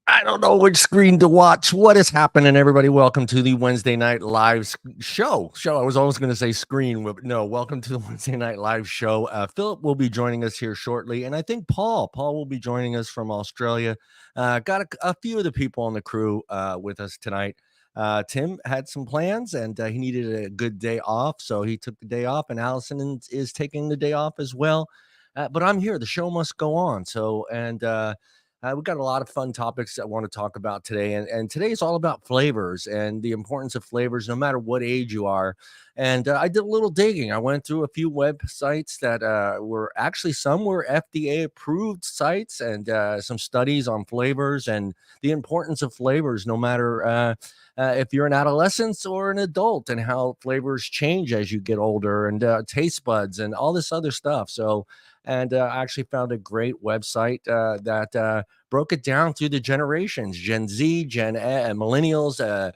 I don't know which screen to watch. What is happening, everybody? Welcome to the Wednesday Night Live show. I was always going to say screen, but no, welcome to the Wednesday Night Live show. Philip will be joining us here shortly, and I think Paul will be joining us from Australia. Got a few of the people on the crew with us tonight. Tim had some plans, and he needed a good day off, so he took the day off, and Allison is taking the day off as well. But I'm here. The show must go on. We've got a lot of fun topics I want to talk about today. And today is all about flavors and the importance of flavors, no matter what age you are. And I did a little digging. I went through a few websites that were actually, some were FDA approved sites, and some studies on flavors and the importance of flavors, no matter if you're an adolescent or an adult, and how flavors change as you get older, and taste buds and all this other stuff. I actually found a great website that broke it down through the generations: Gen Z, Millennials,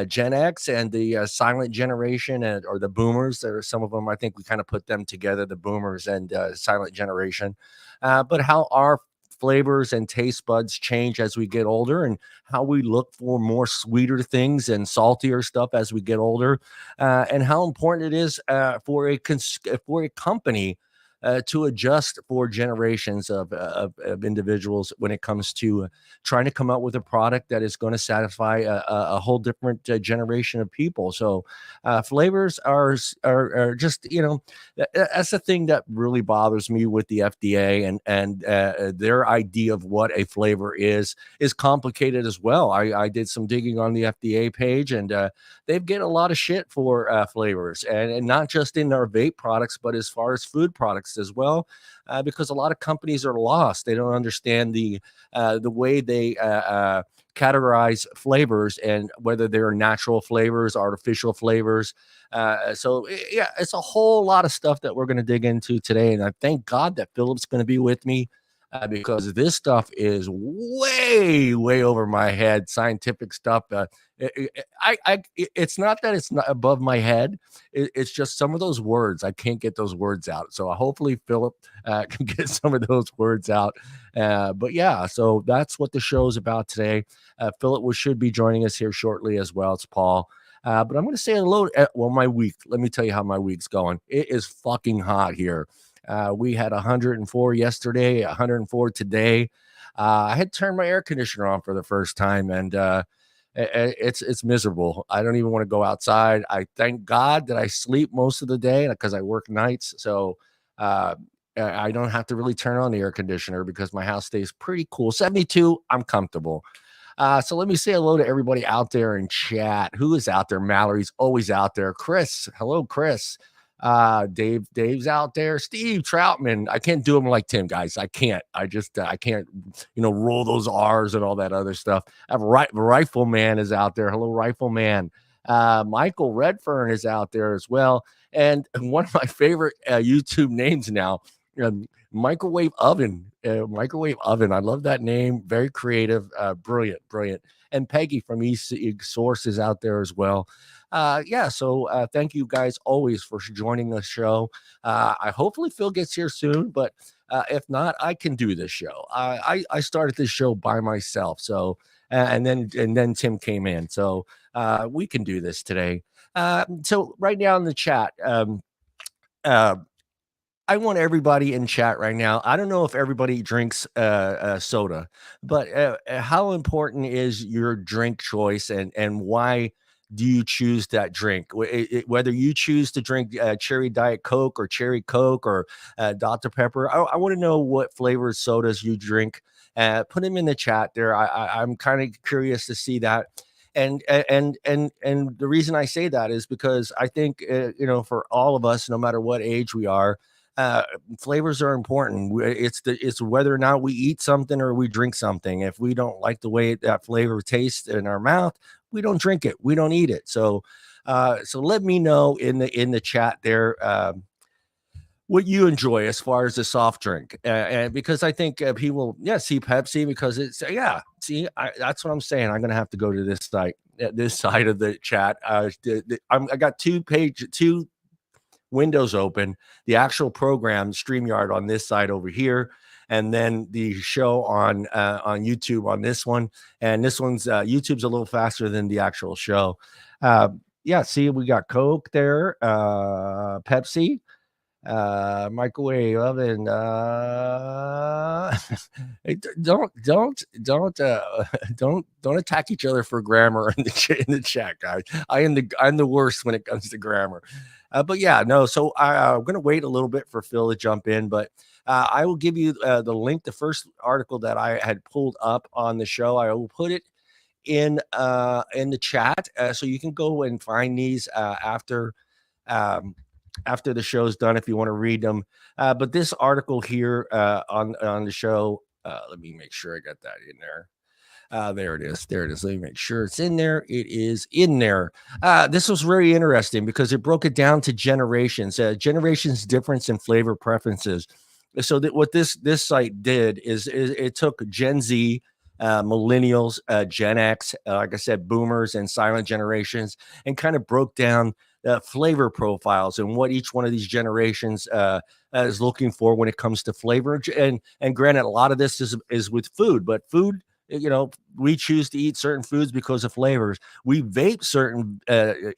Gen X, and the silent generation, or the boomers. There are some of them, I think we kind of put them together, the boomers and silent generation. But how our flavors and taste buds change as we get older, and how we look for more sweeter things and saltier stuff as we get older, and how important it is for a company to adjust for generations of individuals when it comes to trying to come up with a product that is going to satisfy a whole different generation of people. So flavors are just, that's the thing that really bothers me with the FDA, and their idea of what a flavor is complicated as well. I did some digging on the FDA page, and they get a lot of shit for flavors, and not just in our vape products, but as far as food products as well, because a lot of companies are lost. They don't understand the way they categorize flavors, and whether they're natural flavors, artificial flavors. Yeah, it's a whole lot of stuff that we're going to dig into today, and I thank God that Philip's going to be with me. Because this stuff is way over my head, scientific stuff. It's not that it's not above my head. It's just some of those words, I can't get those words out. So hopefully Philip can get some of those words out. But yeah, so that's what the show is about today. Philip should be joining us here shortly as well. It's Paul. But I'm going to say hello. Well, my week. Let me tell you how my week's going. It is fucking hot here. We had 104 yesterday, 104 today. I had turned my air conditioner on for the first time, and it's miserable. I don't even want to go outside. I thank God that I sleep most of the day because I work nights. So I don't have to really turn on the air conditioner because my house stays pretty cool. 72, I'm comfortable. So let me say hello to everybody out there in chat. Who is out there? Mallory's always out there. Chris, hello, Chris. Dave's out there. Steve, Troutman. I can't do them like Tim, guys. I can't. I can't, roll those R's and all that other stuff. I have Rifleman is out there. Hello, Rifleman. Michael Redfern is out there as well. And one of my favorite YouTube names now, Microwave Oven. Microwave Oven. I love that name. Very creative. Brilliant. And Peggy from East Source is out there as well. So thank you guys always for joining the show. I hopefully Phil gets here soon, but if not, I can do this show. I started this show by myself, so and then Tim came in, so we can do this today. So right now in the chat, I want everybody in chat right now. I don't know if everybody drinks soda, but how important is your drink choice, and why do you choose that drink? Whether you choose to drink cherry Diet Coke or cherry Coke or Dr. Pepper, I want to know what flavored sodas you drink. Put them in the chat there. I'm kind of curious to see that. And the reason I say that is because I think for all of us, no matter what age we are, uh, flavors are important. It's whether or not we eat something or we drink something. If we don't like the way that flavor tastes in our mouth, we don't drink it. We don't eat it. So let me know in the chat there. What you enjoy as far as the soft drink, and because I think people, see Pepsi because it's that's what I'm saying. I'm gonna have to go to this side of the chat. I got two windows open, the actual program StreamYard on this side over here, and then the show on YouTube on this one. And this one's YouTube's a little faster than the actual show. See, we got Coke there, Pepsi, microwave oven. Don't don't attack each other for grammar in the chat, guys. I'm the worst when it comes to grammar. But yeah, no. So I'm gonna wait a little bit for Phil to jump in, but I will give you the link. The first article that I had pulled up on the show, I will put it in the chat, so you can go and find these um, after the show's done if you want to read them. But this article here on the show, let me make sure I got that in there. There it is. There it is. Let me make sure it's in there. It is in there. This was very interesting because it broke it down to generations, generations difference in flavor preferences. So that what this site did is it took Gen Z, millennials, Gen X, like I said, boomers and silent generations, and kind of broke down flavor profiles and what each one of these generations is looking for when it comes to flavor. And granted, a lot of this is with food, but food, we choose to eat certain foods because of flavors. We vape certain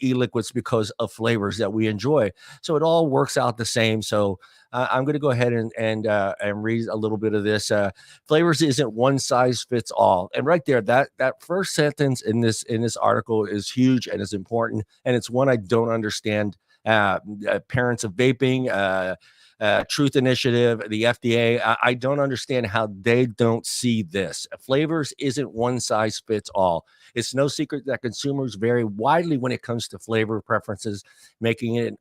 e-liquids because of flavors that we enjoy. So it all works out the same. So I'm going to go ahead and read a little bit of this. Flavors isn't one size fits all. And right there, that first sentence in this article is huge and is important. And it's one I don't understand. Parents of vaping, Truth Initiative, the FDA. I don't understand how they don't see this. Flavors isn't one size fits all. It's no secret that consumers vary widely when it comes to flavor preferences, making it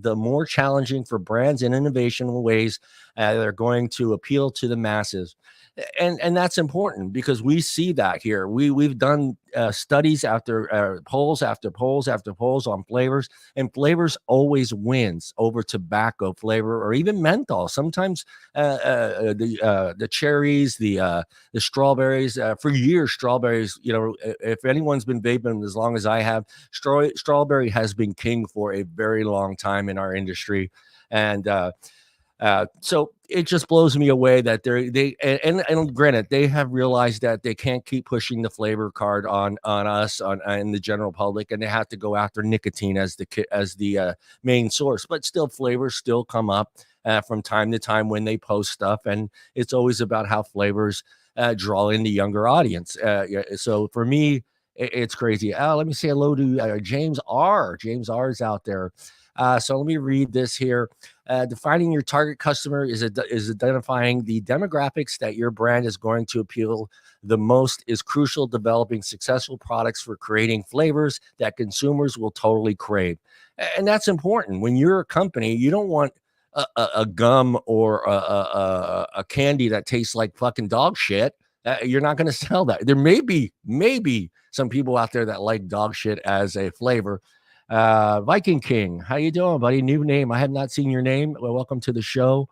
the more challenging for brands and innovation ways that are going to appeal to the masses. And that's important because we see that here. We've done studies after polls after polls after polls on flavors, and flavors always wins over tobacco flavor or even menthol. Sometimes the cherries, the strawberries. For years, strawberries. If anyone's been vaping as long as I have, strawberry has been king for a very long time in our industry, and so it just blows me away that and granted, they have realized that they can't keep pushing the flavor card on us in the general public, and they have to go after nicotine as the main source. But still, flavors still come up from time to time when they post stuff, and it's always about how flavors draw in the younger audience. So for me, it's crazy. Let me say hello to James R. James R is out there. So let me read this here. Defining your target customer is identifying the demographics that your brand is going to appeal the most is crucial. Developing successful products for creating flavors that consumers will totally crave. And that's important. When you're a company, you don't want a gum or a candy that tastes like fucking dog shit. You're not going to sell that. There may be some people out there that like dog shit as a flavor. Viking King, how you doing, buddy? New name. I have not seen your name. Well, welcome to the show.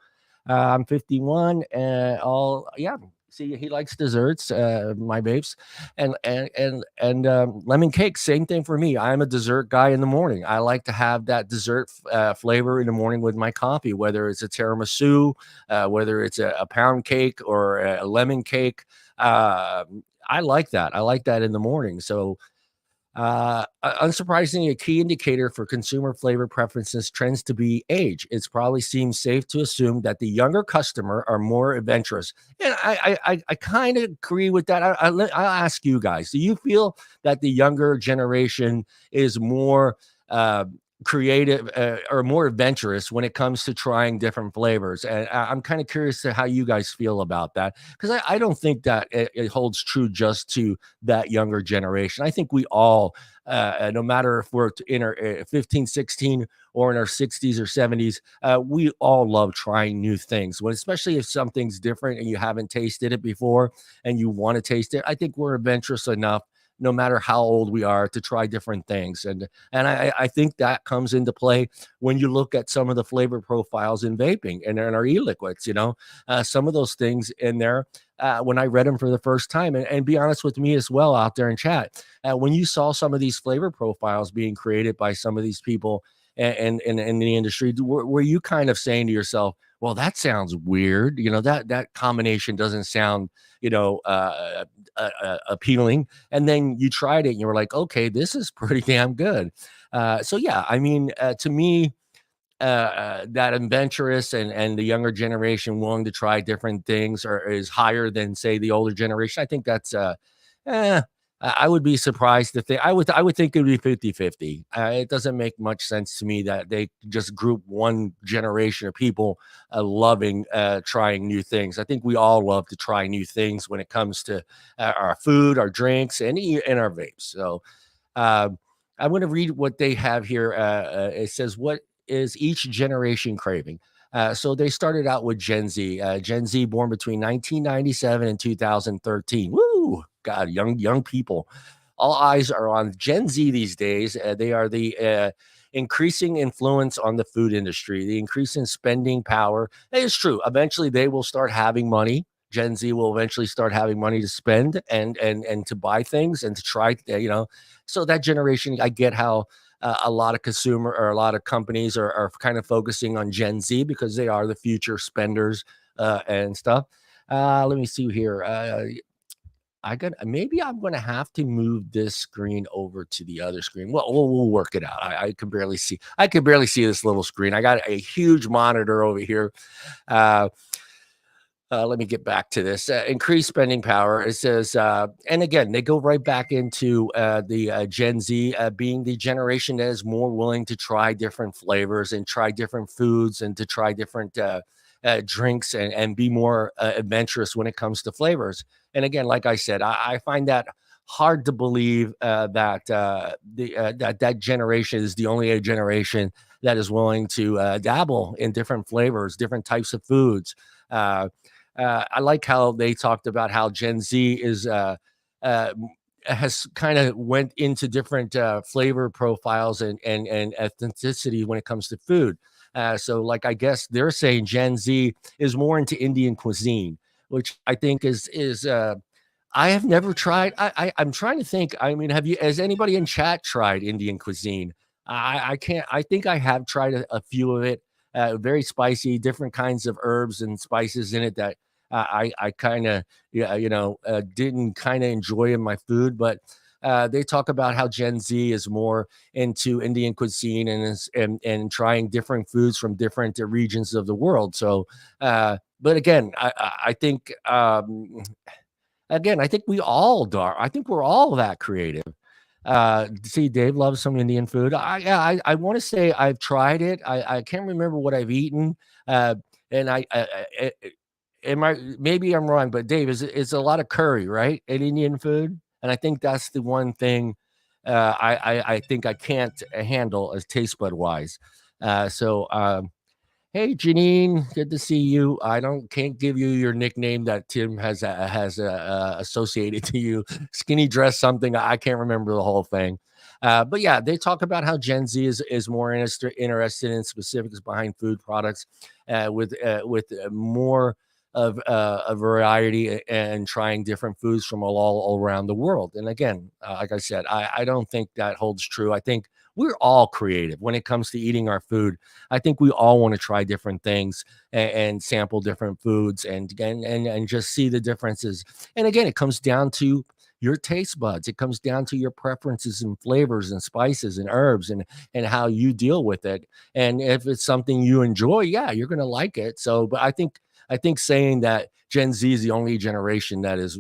I'm 51 and see, he likes desserts, my babes, and lemon cake. Same thing for me. I'm a dessert guy in the morning. I like to have that dessert flavor in the morning with my coffee, whether it's a tiramisu, whether it's a pound cake or a lemon cake. I like that. I like that in the morning. So unsurprisingly, a key indicator for consumer flavor preferences trends to be age. It's probably seems safe to assume that the younger customer are more adventurous. And I kind of agree with that. I'll ask you guys, do you feel that the younger generation is more creative or more adventurous when it comes to trying different flavors. And I'm kind of curious to how you guys feel about that, because I don't think that it holds true just to that younger generation. I think we all, no matter if we're in our 15, 16, or in our 60s or 70s, we all love trying new things. When, especially if something's different and you haven't tasted it before and you want to taste it, I think we're adventurous enough, no matter how old we are, to try different things. And I think that comes into play when you look at some of the flavor profiles in vaping and in our e-liquids. Some of those things in there, when I read them for the first time, and be honest with me as well out there in chat, when you saw some of these flavor profiles being created by some of these people and in the industry, were you kind of saying to yourself, well, that sounds weird, that combination doesn't sound, appealing, and then you tried it and you were like, okay, this is pretty damn good. So yeah, I mean, to me, that adventurous and the younger generation willing to try different things is higher than, say, the older generation. I think that's eh, I would be surprised if I would think it would be 50-50. It doesn't make much sense to me that they just group one generation of people loving trying new things. I think we all love to try new things when it comes to our food, our drinks, and our vapes. So I'm going to read what they have here. It says, what is each generation craving? So they started out with Gen Z. Gen Z born between 1997 and 2013. Woo! God, young people. All eyes are on Gen Z these days. They are the increasing influence on the food industry, the increase in spending power. It is true. Eventually, they will start having money. Gen Z will eventually start having money to spend and to buy things and to try. So that generation, I get how a lot of consumer or a lot of companies are kind of focusing on Gen Z because they are the future spenders and stuff. Let me see here. Maybe I'm going to have to move this screen over to the other screen. Well, we'll work it out. I can barely see. I can barely see this little screen. I got a huge monitor over here. Let me get back to this. Increased spending power. It says, and again, they go right back into the Gen Z being the generation that is more willing to try different flavors and try different foods and to try different drinks and be more adventurous when it comes to flavors. And again, like I said, I find that hard to believe that that generation is the only generation that is willing to dabble in different flavors, different types of foods. I like how they talked about how Gen Z is has kind of went into different flavor profiles and ethnicity when it comes to food. So, like, I guess they're saying Gen Z is more into Indian cuisine, which I think is I have never tried. I'm trying to think. I mean, has anybody in chat tried Indian cuisine? I can't. I think I have tried a few of it. Very spicy, different kinds of herbs and spices in it that I kind of didn't kind of enjoy in my food. But they talk about how Gen Z is more into Indian cuisine and trying different foods from different regions of the world. So, but again, I think again, I think we all are. I think we're all that creative. See, Dave loves some Indian food. I want to say I've tried it. I can't remember what I've eaten. And maybe I'm wrong, but Dave, is a lot of curry, right? In Indian food. And I think that's the one thing I think I can't handle as taste bud wise. Hey, Janine, good to see you. Can't give you your nickname that Tim has associated to you. Skinny dress something. I can't remember the whole thing. But yeah, they talk about how Gen Z is more interested in specifics behind food products, with more of a variety and trying different foods from all around the world. And again, like I said, I don't think that holds true. I think we're all creative when it comes to eating our food. I think we all want to try different things and sample different foods and just see the differences. And again, it comes down to your taste buds. It comes down to your preferences and flavors and spices and herbs and how you deal with it. And if it's something you enjoy, yeah, you're going to like it. So, but I think saying that Gen Z is the only generation that is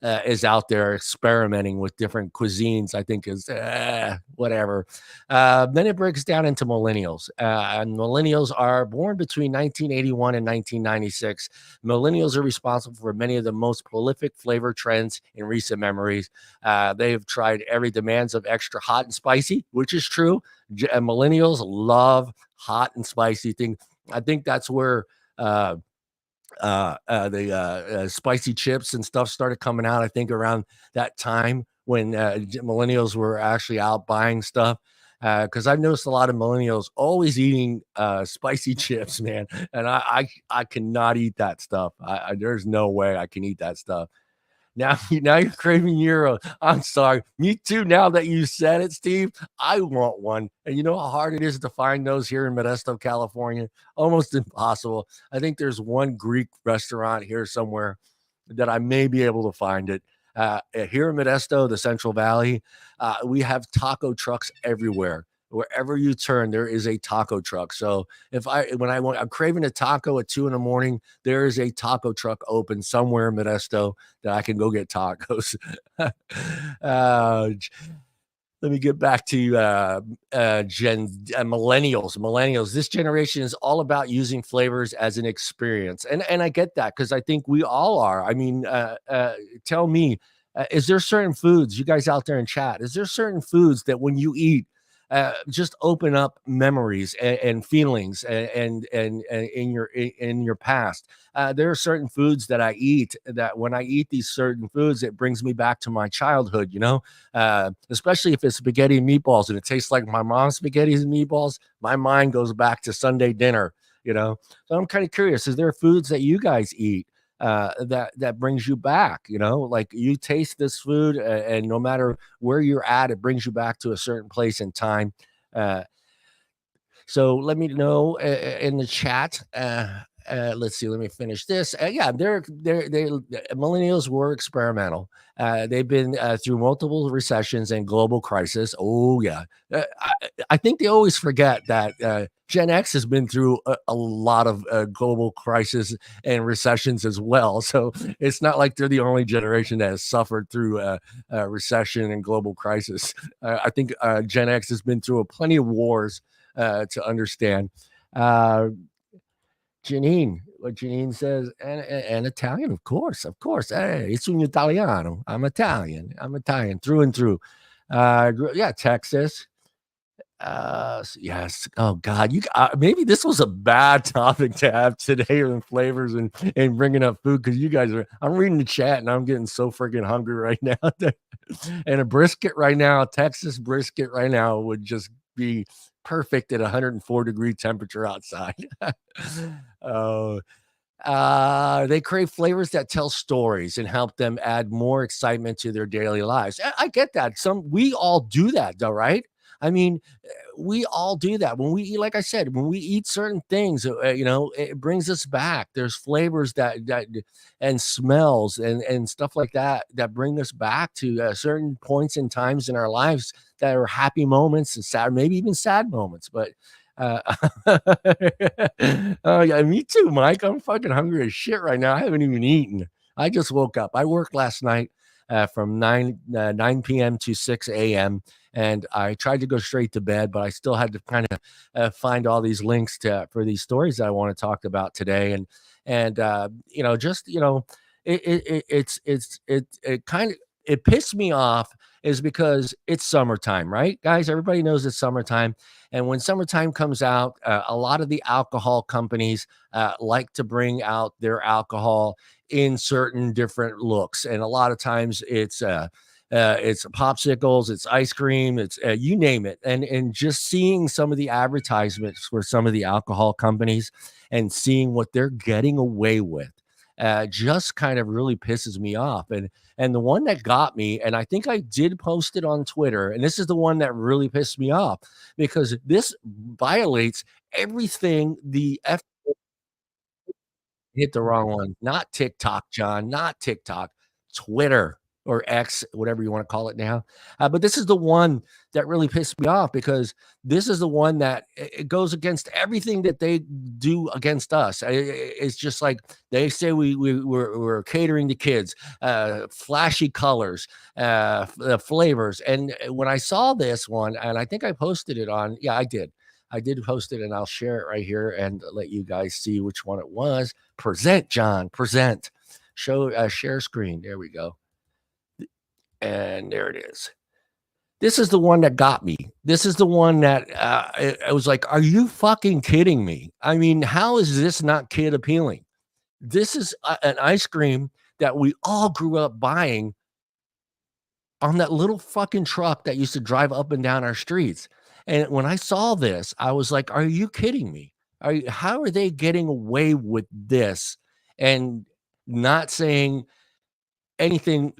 is out there experimenting with different cuisines, I think is whatever. Then it breaks down into millennials. And millennials are born between 1981 and 1996. Millennials are responsible for many of the most prolific flavor trends in recent memories. They've tried every demands of extra hot and spicy, which is true. Millennials love hot and spicy things. I think that's where the spicy chips and stuff started coming out. I think around that time when millennials were actually out buying stuff. Because I've noticed a lot of millennials always eating spicy chips, man, and I cannot eat that stuff. There's no way I can eat that stuff. Now, now you're craving Euro. I'm sorry. Me too. Now that you said it, Steve, I want one. And you know how hard it is to find those here in Modesto, California? Almost impossible. I think there's one Greek restaurant here somewhere that I may be able to find it. Here in Modesto, the Central Valley, we have taco trucks everywhere. Wherever you turn, there is a taco truck. So I'm craving a taco at 2 a.m, there is a taco truck open somewhere in Modesto that I can go get tacos. uh, let me get back to millennials. Millennials, this generation is all about using flavors as an experience, and I get that because I think we all are. I mean, tell me, is there certain foods, you guys out there in chat, is there certain foods that when you eat, just open up memories and feelings and in your past? There are certain foods that I eat that when I eat these certain foods, it brings me back to my childhood, you know, especially if it's spaghetti and meatballs and it tastes like my mom's spaghetti and meatballs. My mind goes back to Sunday dinner, you know. So I'm kind of curious, is there foods that you guys eat that brings you back, you know, like you taste this food and no matter where you're at, it brings you back to a certain place in time. Uh, so let me know in the chat. Let's see. Let me finish this. Yeah, they millennials were experimental. They've been through multiple recessions and global crisis. Oh yeah, I think they always forget that Gen X has been through a lot of global crisis and recessions as well. So it's not like they're the only generation that has suffered through recession and global crisis. I think Gen X has been through plenty of wars to understand. Uh, Janine, what Janine says, and Italian, of course, of course. Hey, it's un Italiano. I'm Italian. I'm Italian through and through. Yeah, Texas. Yes. Oh God, maybe this was a bad topic to have today on flavors and bringing up food because you guys are. I'm reading the chat and I'm getting so freaking hungry right now. And a brisket right now, Texas brisket right now would just be perfect at 104-degree temperature outside. Oh, they crave flavors that tell stories and help them add more excitement to their daily lives. I get that. We all do that, though, right? I mean, we all do that when we eat. Like I said, when we eat certain things, you know, it brings us back. There's flavors that and smells and stuff like that that bring us back to certain points and times in our lives that are happy moments and sad, maybe even sad moments. But uh, oh yeah, me too, Mike. I'm fucking hungry as shit right now. I haven't even eaten. I just woke up. I worked last night from 9 p.m. to 6 a.m. and I tried to go straight to bed, but I still had to kind of find all these links for these stories that I want to talk about today. And you know, just you know, it kind of it pissed me off is because it's summertime, right, guys? Everybody knows it's summertime, and when summertime comes out, a lot of the alcohol companies like to bring out their alcohol in certain different looks, and a lot of times it's popsicles, it's ice cream, it's you name it. And just seeing some of the advertisements for some of the alcohol companies and seeing what they're getting away with just kind of really pisses me off. And the one that got me, and I think I did post it on Twitter, and this is the one that really pissed me off because this violates everything the F hit the wrong one. Not TikTok, John, not TikTok, Twitter. or X, whatever you want to call it now. But this is the one that really pissed me off, because this is the one that it goes against everything that they do against us. It's just like they say we're catering to kids, flashy colors, flavors. And when I saw this one, and I think I posted it on, yeah, I did. I did post it, and I'll share it right here and let you guys see which one it was. Present, John, present. Show share screen. There we go. And there it is. This is the one that got me. This is the one that I was like, are you fucking kidding me? I mean, how is this not kid appealing? This is an ice cream that we all grew up buying on that little fucking truck that used to drive up and down our streets. And when I saw this, I was like, are you kidding me? How are they getting away with this and not saying anything?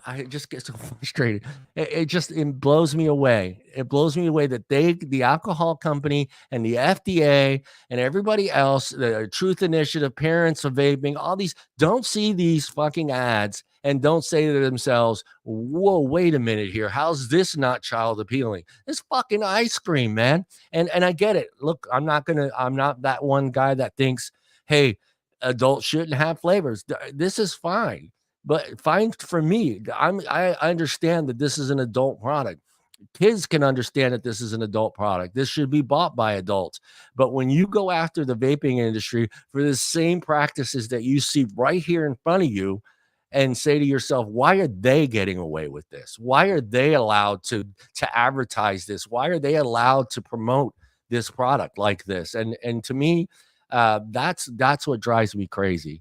I just get so frustrated. It blows me away. It blows me away that the alcohol company and the FDA and everybody else, the Truth Initiative, parents of vaping, all these, don't see these fucking ads and don't say to themselves, whoa, wait a minute here. How's this not child appealing? It's fucking ice cream, man. And I get it. Look, I'm not that one guy that thinks, hey, adults shouldn't have flavors. This is fine. But fine for me. I understand that this is an adult product. Kids can understand that this is an adult product. This should be bought by adults. But when you go after the vaping industry for the same practices that you see right here in front of you, and say to yourself, why are they getting away with this? Why are they allowed to advertise this? Why are they allowed to promote this product like this? And to me, that's what drives me crazy.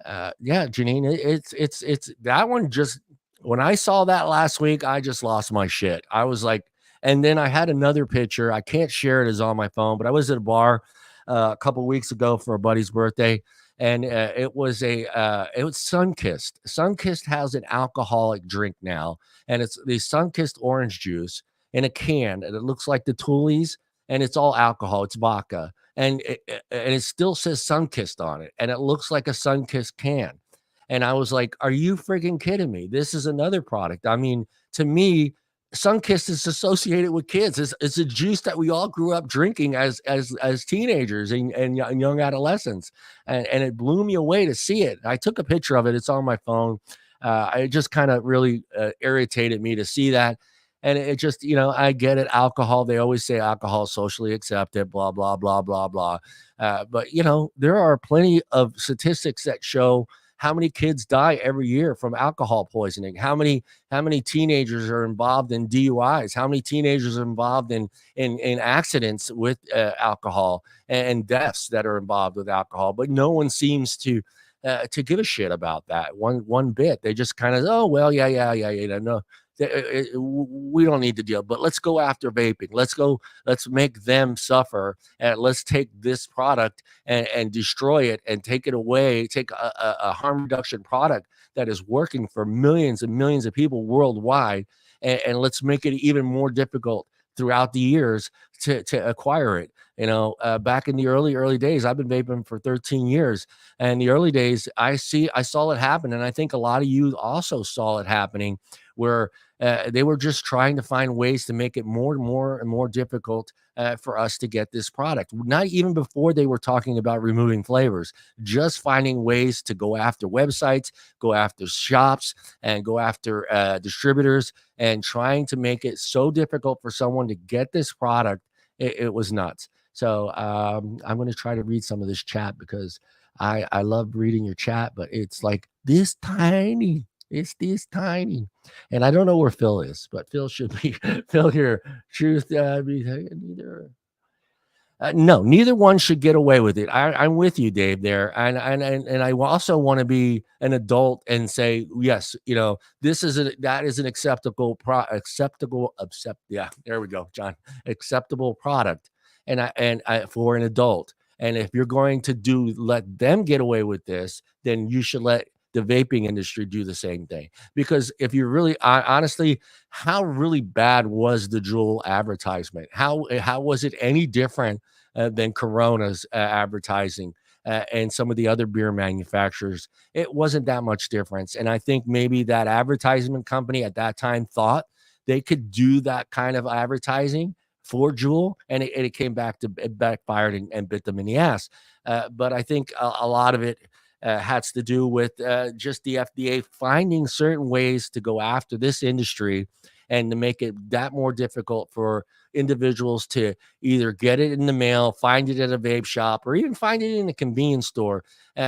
Yeah, Janine, it's that one. Just when I saw that last week, I just lost my shit. I was like, and then I had another picture. I can't share it as on my phone, but I was at a bar a couple weeks ago for a buddy's birthday, and it was Sunkist. Sunkist has an alcoholic drink now, and it's the Sunkist orange juice in a can, and it looks like the Toolies, and it's all alcohol. It's vodka, and it still says Sunkist on it, and it looks like a Sunkist can. And I was like, are you freaking kidding me? This is another product. I mean, to me, Sunkist is associated with kids. It's a juice that we all grew up drinking as teenagers and young adolescents, and it blew me away to see it. I took a picture of it. It's on my phone. It just kind of really irritated me to see that. And it just, I get it. Alcohol, they always say alcohol is socially accepted, blah, blah, blah, blah, blah. But, there are plenty of statistics that show how many kids die every year from alcohol poisoning, how many teenagers are involved in DUIs, how many teenagers are involved in accidents with alcohol, and deaths that are involved with alcohol. But no one seems to give a shit about that one bit. They just kind of, oh, well, yeah, no. We don't need to deal, but let's go after vaping. Let's make them suffer, and let's take this product and destroy it and take it away. Take a harm reduction product that is working for millions and millions of people worldwide, and let's make it even more difficult throughout the years to acquire it. Back in the early days, I've been vaping for 13 years, and the early days, I saw it happen, and I think a lot of you also saw it happening, where they were just trying to find ways to make it more and more difficult for us to get this product. Not even before they were talking about removing flavors, just finding ways to go after websites, go after shops, and go after distributors, and trying to make it so difficult for someone to get this product. It was nuts. So I'm going to try to read some of this chat, because I love reading your chat, but it's like this tiny. It's this tiny. And I don't know where Phil is, but Phil should be Phil here. Truth, neither. No, neither one should get away with it. I'm with you, Dave, there. And I also want to be an adult and say, yes, that is an acceptable, yeah, there we go, John. Acceptable product. And for an adult. And if you're going to let them get away with this, then you should let the vaping industry do the same thing. Because if you really, honestly, how really bad was the Juul advertisement? How was it any different than Corona's advertising? and some of the other beer manufacturers, it wasn't that much difference. And I think maybe that advertisement company at that time thought they could do that kind of advertising for Juul, and it came back to it backfired and bit them in the ass. But I think a lot of it has to do with just the FDA finding certain ways to go after this industry and to make it that more difficult for individuals to either get it in the mail, find it at a vape shop, or even find it in a convenience store,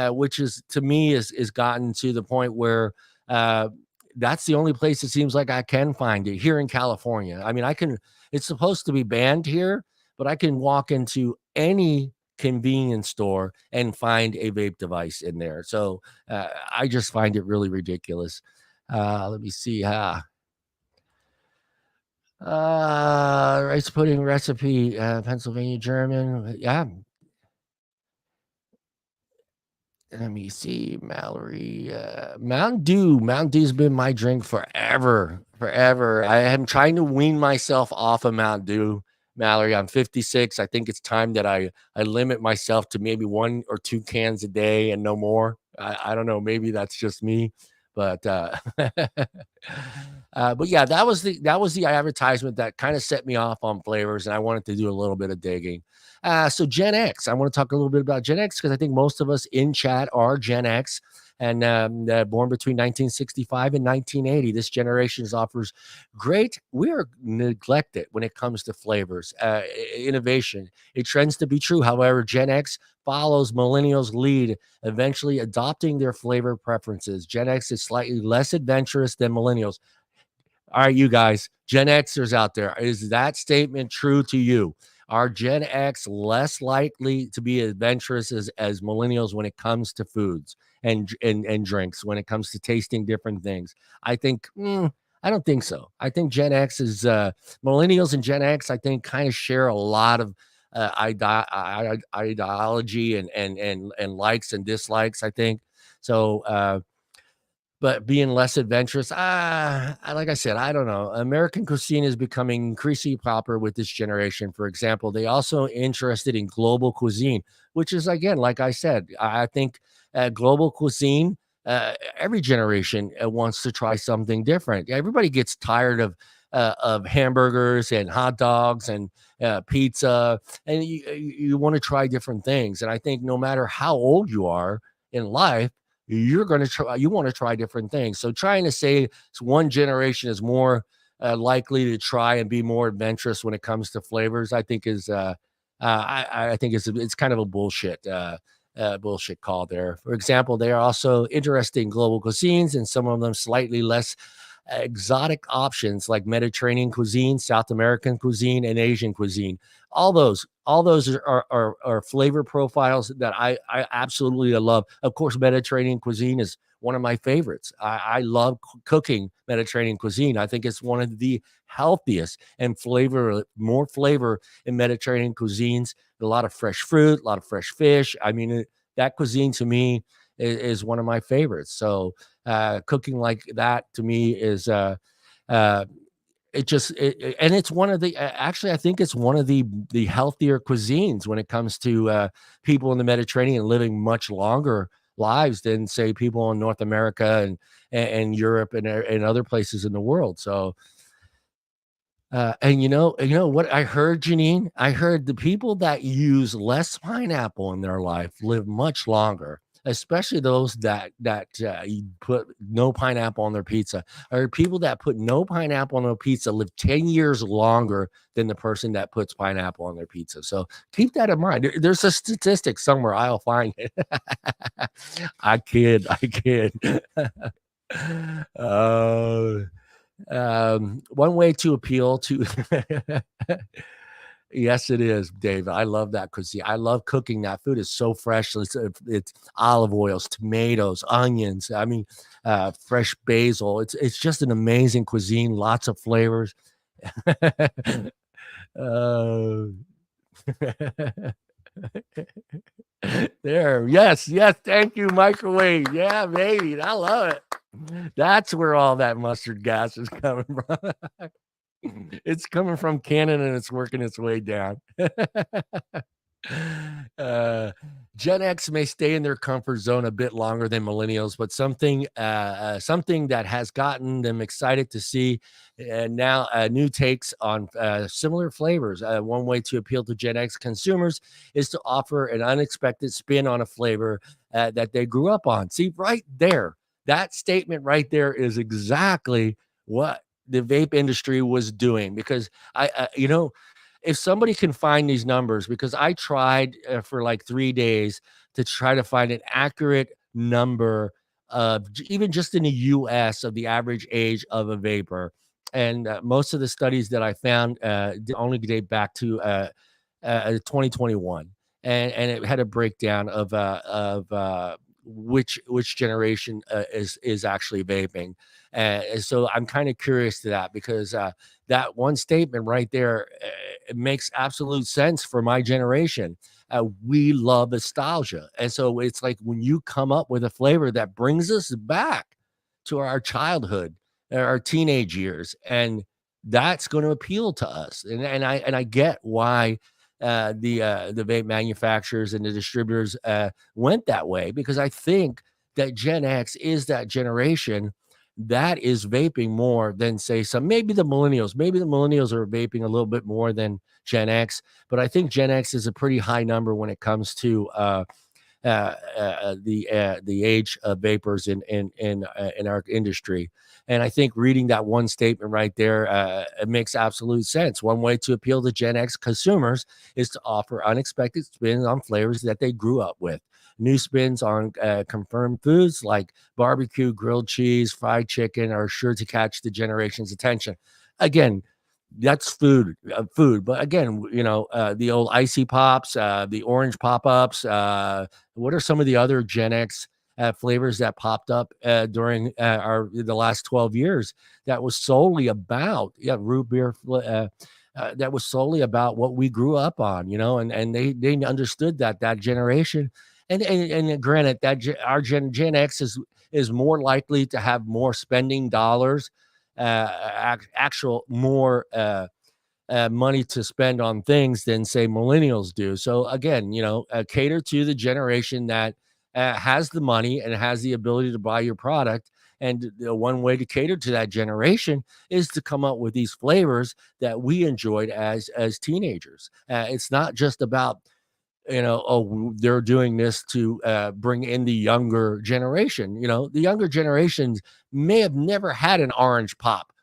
which is to me is gotten to the point where that's the only place it seems like I can find it here in California. I mean, I can. It's supposed to be banned here, but I can walk into any convenience store and find a vape device in there. So I just find it really ridiculous. Let me see. Rice pudding recipe, Pennsylvania German. Yeah. Let me see, Mallory. Mountain Dew. Mountain Dew's been my drink forever, forever. I am trying to wean myself off of Mountain Dew, Mallory. I'm 56. I think it's time that I limit myself to maybe 1 or 2 cans a day and no more. I don't know. Maybe that's just me, but but yeah, that was the advertisement that kind of set me off on flavors, and I wanted to do a little bit of digging. So Gen X, I want to talk a little bit about Gen X because I think most of us in chat are Gen X and born between 1965 and 1980. This generation offers great. We are neglected when it comes to flavors, innovation. It trends to be true. However, Gen X follows millennials' lead, eventually adopting their flavor preferences. Gen X is slightly less adventurous than millennials. All right, you guys, Gen Xers out there, is that statement true to you? Are Gen X less likely to be adventurous as millennials when it comes to foods and drinks, when it comes to tasting different things? I think, I don't think so. I think Gen X is, millennials and Gen X, I think, kind of share a lot of ideology and likes and dislikes, I think. So, but being less adventurous, like I said, I don't know. American cuisine is becoming increasingly popular with this generation. For example, they also interested in global cuisine, which is, again, like I said, I think global cuisine, every generation wants to try something different. Everybody gets tired of hamburgers and hot dogs and pizza, and you want to try different things. And I think no matter how old you are in life, you're going to try, you want to try different things. So trying to say one generation is more likely to try and be more adventurous when it comes to flavors, I think is I think it's kind of a bullshit bullshit call there. For example, they are also interested in global cuisines and some of them slightly less exotic options like Mediterranean cuisine, South American cuisine, and Asian cuisine. All those are flavor profiles that I absolutely love. Of course, Mediterranean cuisine is one of my favorites. I love cooking Mediterranean cuisine. I think it's one of the healthiest and more flavor in Mediterranean cuisines. A lot of fresh fruit, a lot of fresh fish. I mean, that cuisine to me is one of my favorites. So cooking like that to me is and it's one of the actually I think it's one of the healthier cuisines when it comes to people in the Mediterranean living much longer lives than say people in North America and Europe and other places in the world. So and you know what I heard, Janine? I heard the people that use less pineapple in their life live much longer, especially those that you put no pineapple on their pizza. Or people that put no pineapple on their pizza live 10 years longer than the person that puts pineapple on their pizza. So keep that in mind. There's a statistic somewhere. I'll find it. I kid. Oh. One way to appeal to yes, it is, Dave. I love that cuisine. I love cooking that food. Is so fresh. It's olive oils, tomatoes, onions. I mean, fresh basil. It's just an amazing cuisine. Lots of flavors. uh, there. Yes. Thank you, microwave. Yeah, baby. I love it. That's where all that mustard gas is coming from. It's coming from Canada and it's working its way down. uh, Gen X may stay in their comfort zone a bit longer than millennials, but something that has gotten them excited to see now new takes on similar flavors. One way to appeal to Gen X consumers is to offer an unexpected spin on a flavor that they grew up on. See, right there, that statement right there is exactly what the vape industry was doing. Because if somebody can find these numbers, because I tried for like 3 days to try to find an accurate number of even just in the US of the average age of a vapor. And most of the studies that I found only date back to 2021, and it had a breakdown of which generation is actually vaping. And so I'm kind of curious to that, because that one statement right there, it makes absolute sense for my generation. We love nostalgia. And so it's like when you come up with a flavor that brings us back to our childhood, our teenage years, and that's going to appeal to us. And I get why the vape manufacturers and the distributors went that way, because I think that Gen X is that generation that is vaping more than, say, some, maybe the millennials. Maybe the millennials are vaping a little bit more than Gen X, but I think Gen X is a pretty high number when it comes to the age of vapors in our industry. And I think reading that one statement right there, it makes absolute sense. One way to appeal to Gen X consumers is to offer unexpected spins on flavors that they grew up with. New spins on confirmed foods like barbecue, grilled cheese, fried chicken are sure to catch the generation's attention. Again, that's food. But again, the old icy pops, the orange pop-ups. What are some of the other Gen X flavors that popped up during the last 12 years that was solely about root beer? That was solely about what we grew up on, and they understood that generation. And granted, that our Gen X is more likely to have more spending dollars, actual more money to spend on things than, say, millennials do. So again, cater to the generation that has the money and has the ability to buy your product. And the one way to cater to that generation is to come up with these flavors that we enjoyed as teenagers. It's not just about they're doing this to bring in the younger generation. The younger generations may have never had an orange pop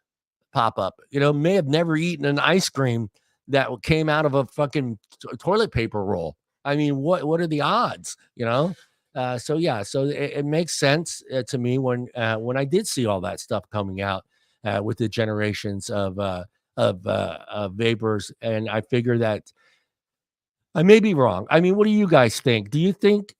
up, may have never eaten an ice cream that came out of a fucking toilet paper roll. I mean, what are the odds, so yeah, so it makes sense to me when I did see all that stuff coming out with the generations of vapors. And I figure that I may be wrong. I mean, what do you guys think? Do you think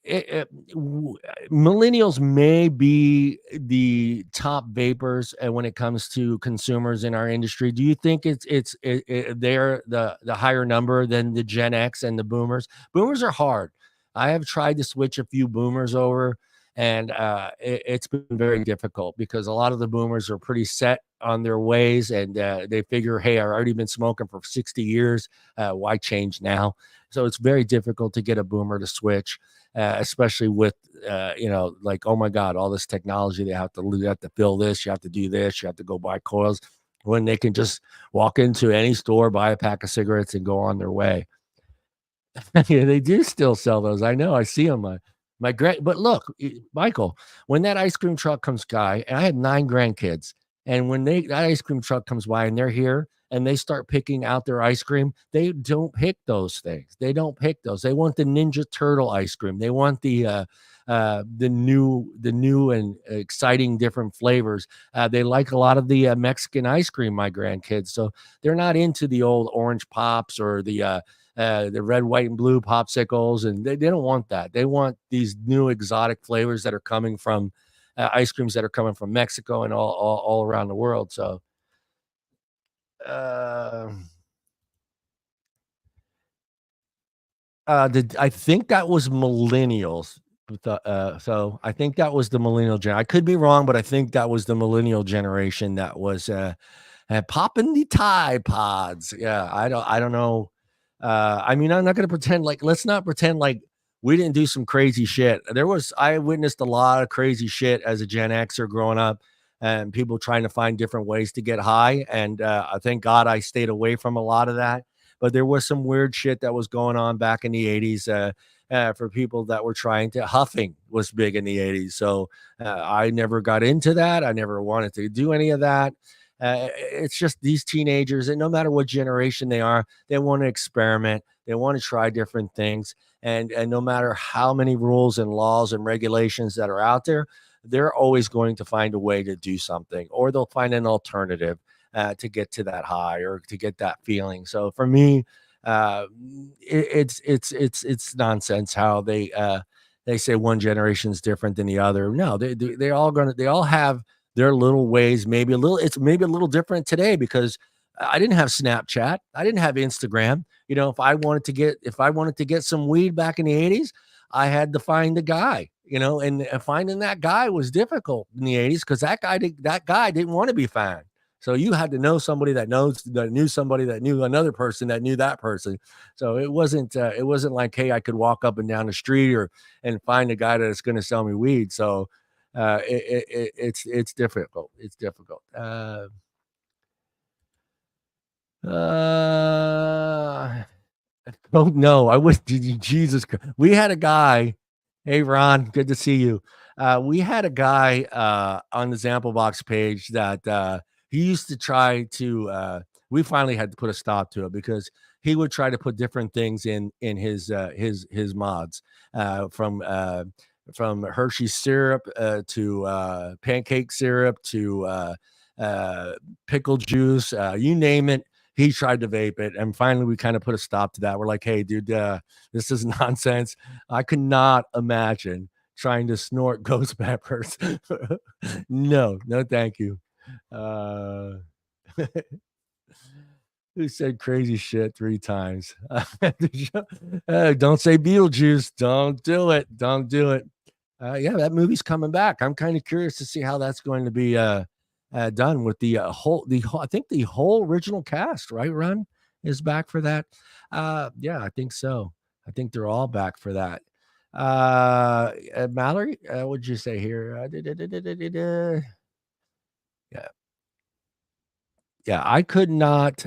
millennials may be the top vapors when it comes to consumers in our industry? Do you think they're the higher number than the Gen X and the boomers? Boomers are hard. I have tried to switch a few boomers over, and it's been very difficult because a lot of the boomers are pretty set on their ways, and they figure, hey, I've already been smoking for 60 years. Why change now? So it's very difficult to get a boomer to switch, especially with, like, oh my God, all this technology. You have to fill this, you have to do this, you have to go buy coils, when they can just walk into any store, buy a pack of cigarettes, and go on their way. Yeah, they do still sell those. I know. I see them. But look, Michael, when that ice cream truck comes by, and I had 9 grandkids, and when that ice cream truck comes by and they're here and they start picking out their ice cream, they don't pick those things. They don't pick those. They want the Ninja Turtle ice cream. They want the new and exciting different flavors. They like a lot of the Mexican ice cream, my grandkids. So they're not into the old orange pops or the red, white, and blue popsicles, and they don't want that. They want these new exotic flavors that are coming from ice creams that are coming from Mexico and all around the world. So, I think that was millennials. So I think that was the millennial gen. I could be wrong, but I think that was the millennial generation that was popping the Tide Pods. Yeah, I don't know. I mean, I'm not going to pretend like, let's not pretend like we didn't do some crazy shit. I witnessed a lot of crazy shit as a Gen Xer growing up, and people trying to find different ways to get high. And I thank God I stayed away from a lot of that. But there was some weird shit that was going on back in the 80s. For people that were trying to, huffing was big in the 80s. So I never got into that. I never wanted to do any of that. It's just these teenagers, and no matter what generation they are, they want to experiment. They want to try different things. And no matter how many rules and laws and regulations that are out there, they're always going to find a way to do something, or they'll find an alternative to get to that high or to get that feeling. So for me, it's nonsense how they say one generation is different than the other. No, they all have their little ways. Maybe a little different today because I didn't have Snapchat. I didn't have Instagram. You know, if I wanted to get some weed back in the 80s, I had to find a guy, you know, and finding that guy was difficult in the 80s because that guy didn't want to be found. So you had to know somebody that knew somebody that knew another person that knew that person. So it wasn't like, hey, I could walk up and down the street and find a guy that's going to sell me weed. So it's difficult. It's difficult. Oh no, I wish Jesus Christ. We had a guy. Hey Ron, good to see you. We had a guy on the Zamplebox page that he used to try to we finally had to put a stop to it because he would try to put different things in his mods from Hershey syrup to pancake syrup to pickle juice, you name it. He tried to vape it, and finally we kind of put a stop to that. We're like, hey, dude, this is nonsense. I could not imagine trying to snort ghost peppers. No, thank you. Who said crazy shit 3 times? Don't say Beetlejuice. Don't do it. Don't do it. Yeah, that movie's coming back. I'm kind of curious to see how that's going to be done with the whole. I think the whole original cast, right? Ron is back for that. Yeah, I think so. I think they're all back for that. Mallory, what'd you say here? Yeah. Yeah, I could not.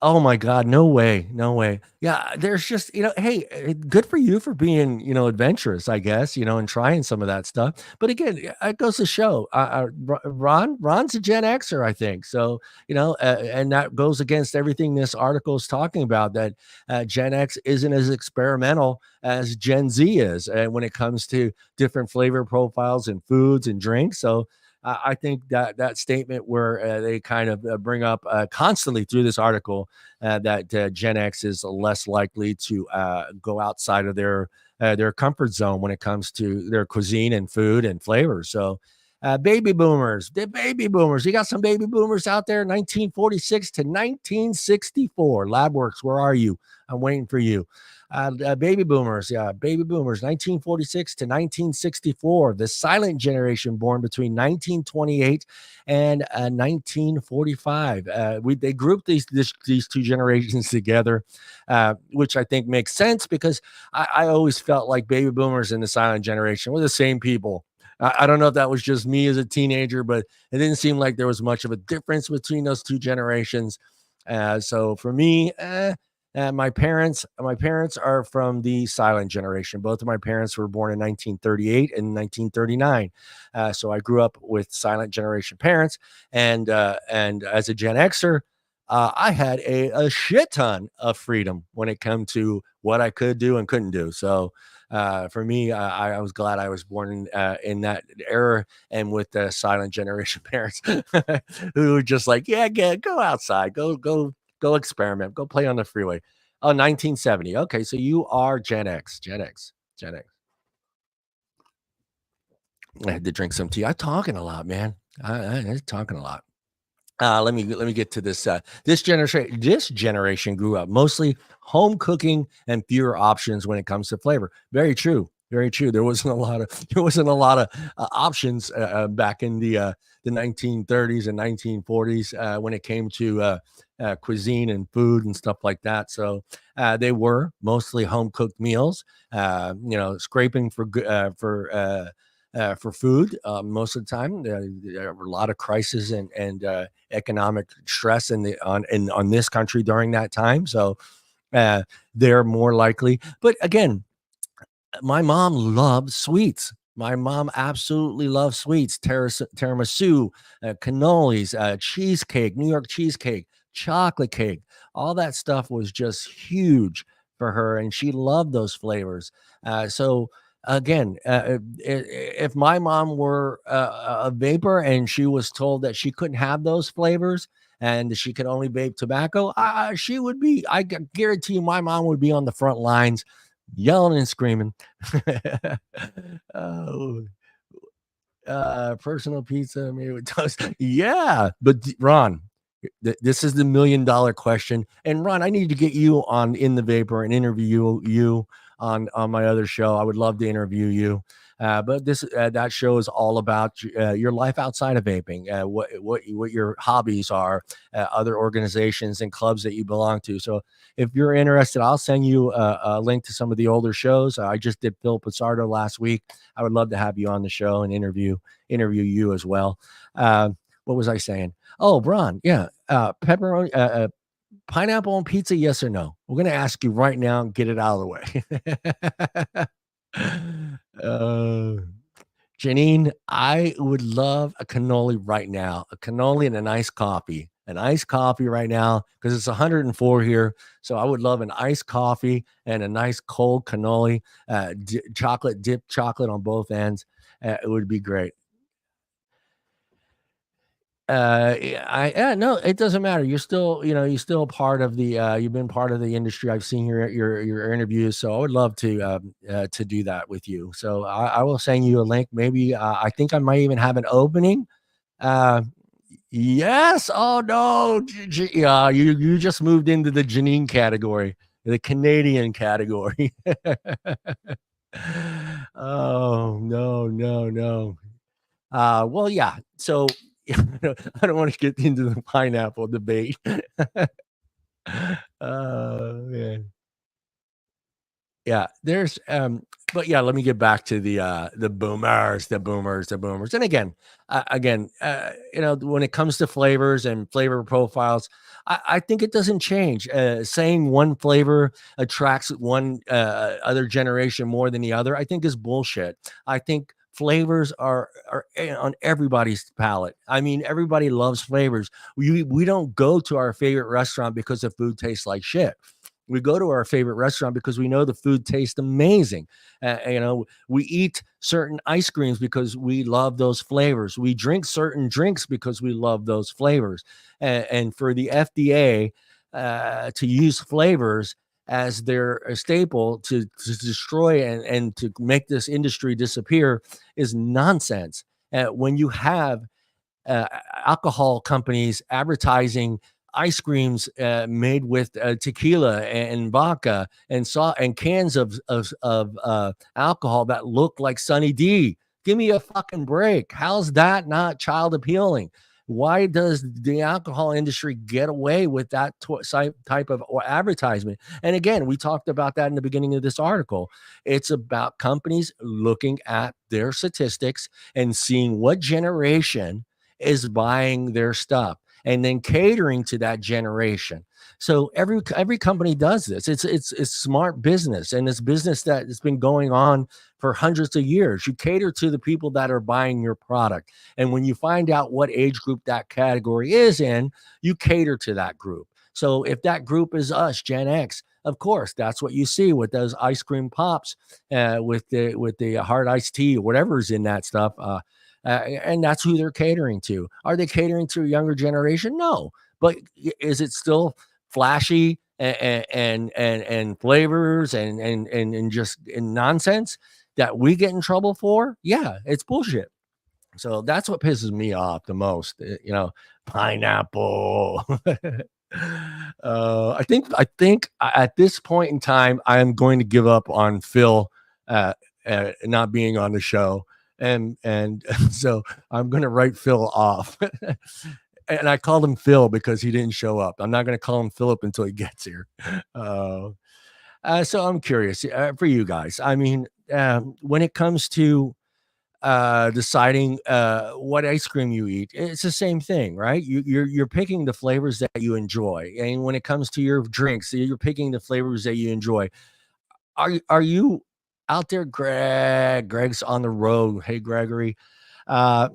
Oh my God, no way, no way. Yeah, there's just, hey, good for you for being, adventurous, I guess, and trying some of that stuff. But again, it goes to show, Ron's a Gen Xer, I think. So, and that goes against everything this article is talking about, that Gen X isn't as experimental as Gen Z is when it comes to different flavor profiles and foods and drinks. So, I think that statement where they kind of bring up constantly through this article that Gen X is less likely to go outside of their comfort zone when it comes to their cuisine and food and flavor. So baby boomers, you got some baby boomers out there, 1946 to 1964. LabWorks, where are you? I'm waiting for you. Baby boomers, 1946 to 1964, the silent generation born between 1928 and 1945. They grouped these two generations together, which I think makes sense because I always felt like baby boomers and the silent generation were the same people. I don't know if that was just me as a teenager, but it didn't seem like there was much of a difference between those two generations. So for me, my parents are from the silent generation. Both of my parents were born in 1938 and 1939. So I grew up with silent generation parents, and as a Gen Xer, I had a shit ton of freedom when it came to what I could do and couldn't do. So for me, I was glad I was born in that era and with the silent generation parents who were just like, yeah, go outside, go experiment, go play on the freeway. Oh, 1970. Okay, so you are Gen X. I had to drink some tea. I'm talking a lot, man. I'm talking a lot. Let me get to this. This generation grew up mostly home cooking and fewer options when it comes to flavor. Very true. Very true. There wasn't a lot of options back in the the 1930s and 1940s when it came to cuisine and food and stuff like that. So they were mostly home cooked meals. Scraping for food most of the time. There were a lot of crisis and economic stress on this country during that time. So they're more likely. But again, my mom loves sweets. My mom absolutely loves sweets, tiramisu, cannolis, cheesecake, New York cheesecake, chocolate cake. All that stuff was just huge for her, and she loved those flavors. So again, if my mom were a vapor and she was told that she couldn't have those flavors and she could only vape tobacco, she would be. I guarantee you, my mom would be on the front lines yelling and screaming. Oh, personal pizza made with toast. Yeah, but Ron, this is the $1 million question. And Ron, I need to get you on In the Vapor and interview you on my other show. I would love to interview you. But that show is all about your life outside of vaping, what your hobbies are, other organizations and clubs that you belong to. So if you're interested, I'll send you a link to some of the older shows. I just did Phil Pizzardo last week. I would love to have you on the show and interview you as well. What was I saying? Oh, Bron, yeah, pepperoni, pineapple on pizza, yes or no? We're going to ask you right now and get it out of the way. Janine, I would love a cannoli right now, a cannoli and an iced coffee right now, because it's 104 here. So I would love an iced coffee and a nice cold cannoli, chocolate dipped chocolate on both ends. It would be great. No, it doesn't matter. You're still, you're still part of the, you've been part of the industry. I've seen your interviews. So I would love to do that with you. So I will send you a link. Maybe, I think I might even have an opening. Yes. Oh no. Yeah. You just moved into the Janine category, the Canadian category. Oh, no. Well, yeah. So I don't want to get into the pineapple debate. Man. Yeah, there's but yeah, let me get back to the boomers. And again, when it comes to flavors and flavor profiles, I think it doesn't change. Saying one flavor attracts one other generation more than the other, I think is bullshit. I think flavors are on everybody's palate. I mean, everybody loves flavors. We don't go to our favorite restaurant because the food tastes like shit. We go to our favorite restaurant because we know the food tastes amazing. We eat certain ice creams because we love those flavors. We drink certain drinks because we love those flavors. And for the FDA to use flavors as their staple to destroy and to make this industry disappear is nonsense. When you have alcohol companies advertising ice creams made with tequila and vodka and cans of alcohol that look like Sunny D. Give me a fucking break. How's that not child appealing? Why does the alcohol industry get away with that type of advertisement? And again, we talked about that in the beginning of this article. It's about companies looking at their statistics and seeing what generation is buying their stuff and then catering to that generation. So every company does this. It's smart business, and it's business that has been going on for hundreds of years. You cater to the people that are buying your product, and when you find out what age group that category is in, you cater to that group. So if that group is us, Gen X, of course, that's what you see with those ice cream pops, with the hard iced tea, whatever's in that stuff. And that's who they're catering to. Are they catering to a younger generation? No, but is it still flashy and flavors and just nonsense that we get in trouble for? Yeah, it's bullshit. So that's what pisses me off the most. Pineapple. I think at this point in time, I am going to give up on Phil not being on the show. and so I'm going to write Phil off. And I called him Phil because he didn't show up. I'm not going to call him Philip until he gets here. So I'm curious for you guys. I mean, when it comes to deciding what ice cream you eat, it's the same thing, right? You're picking the flavors that you enjoy, and when it comes to your drinks, you're picking the flavors that you enjoy. Are you out there, Greg? Greg's on the road. Hey, Gregory. Uh,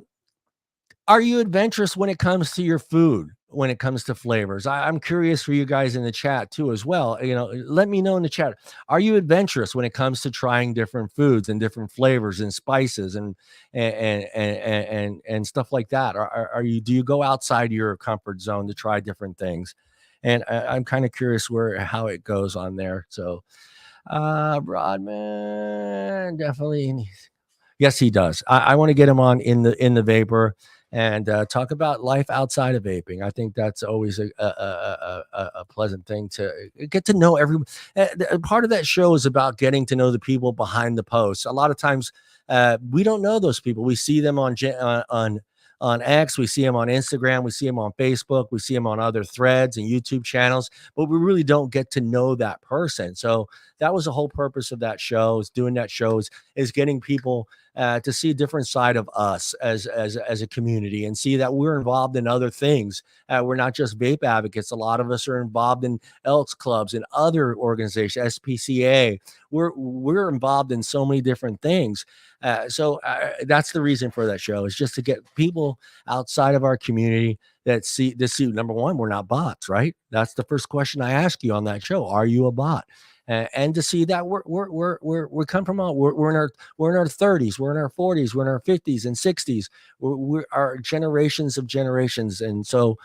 are you adventurous when it comes to your food, when it comes to flavors? I'm curious for you guys in the chat too, as well. You know, let me know in the chat. Are you adventurous when it comes to trying different foods and different flavors and spices and stuff like that? Are you, do you go outside your comfort zone to try different things? And I'm kind of curious how it goes on there. So Broadman definitely. Yes, he does. I want to get him on in the vapor and talk about life outside of vaping. I think that's always a pleasant thing to get to know everyone. Part of that show is about getting to know the people behind the posts. A lot of times we don't know those people. We see them on X, we see them on Instagram, we see them on Facebook, we see them on other threads and YouTube channels, but we really don't get to know that person. So that was the whole purpose of that show, is doing that shows, is getting people to see a different side of us as a community and see that we're involved in other things. We're not just vape advocates. A lot of us are involved in Elks clubs and other organizations, SPCA. We're involved in so many different things. So that's the reason for that show, is just to get people outside of our community that see number one, we're not bots, right? That's the first question I ask you on that show. Are you a bot? And to see that we come from we're in our 30s, we're in our 40s, we're in our 50s and 60s. We're our generations of generations. And so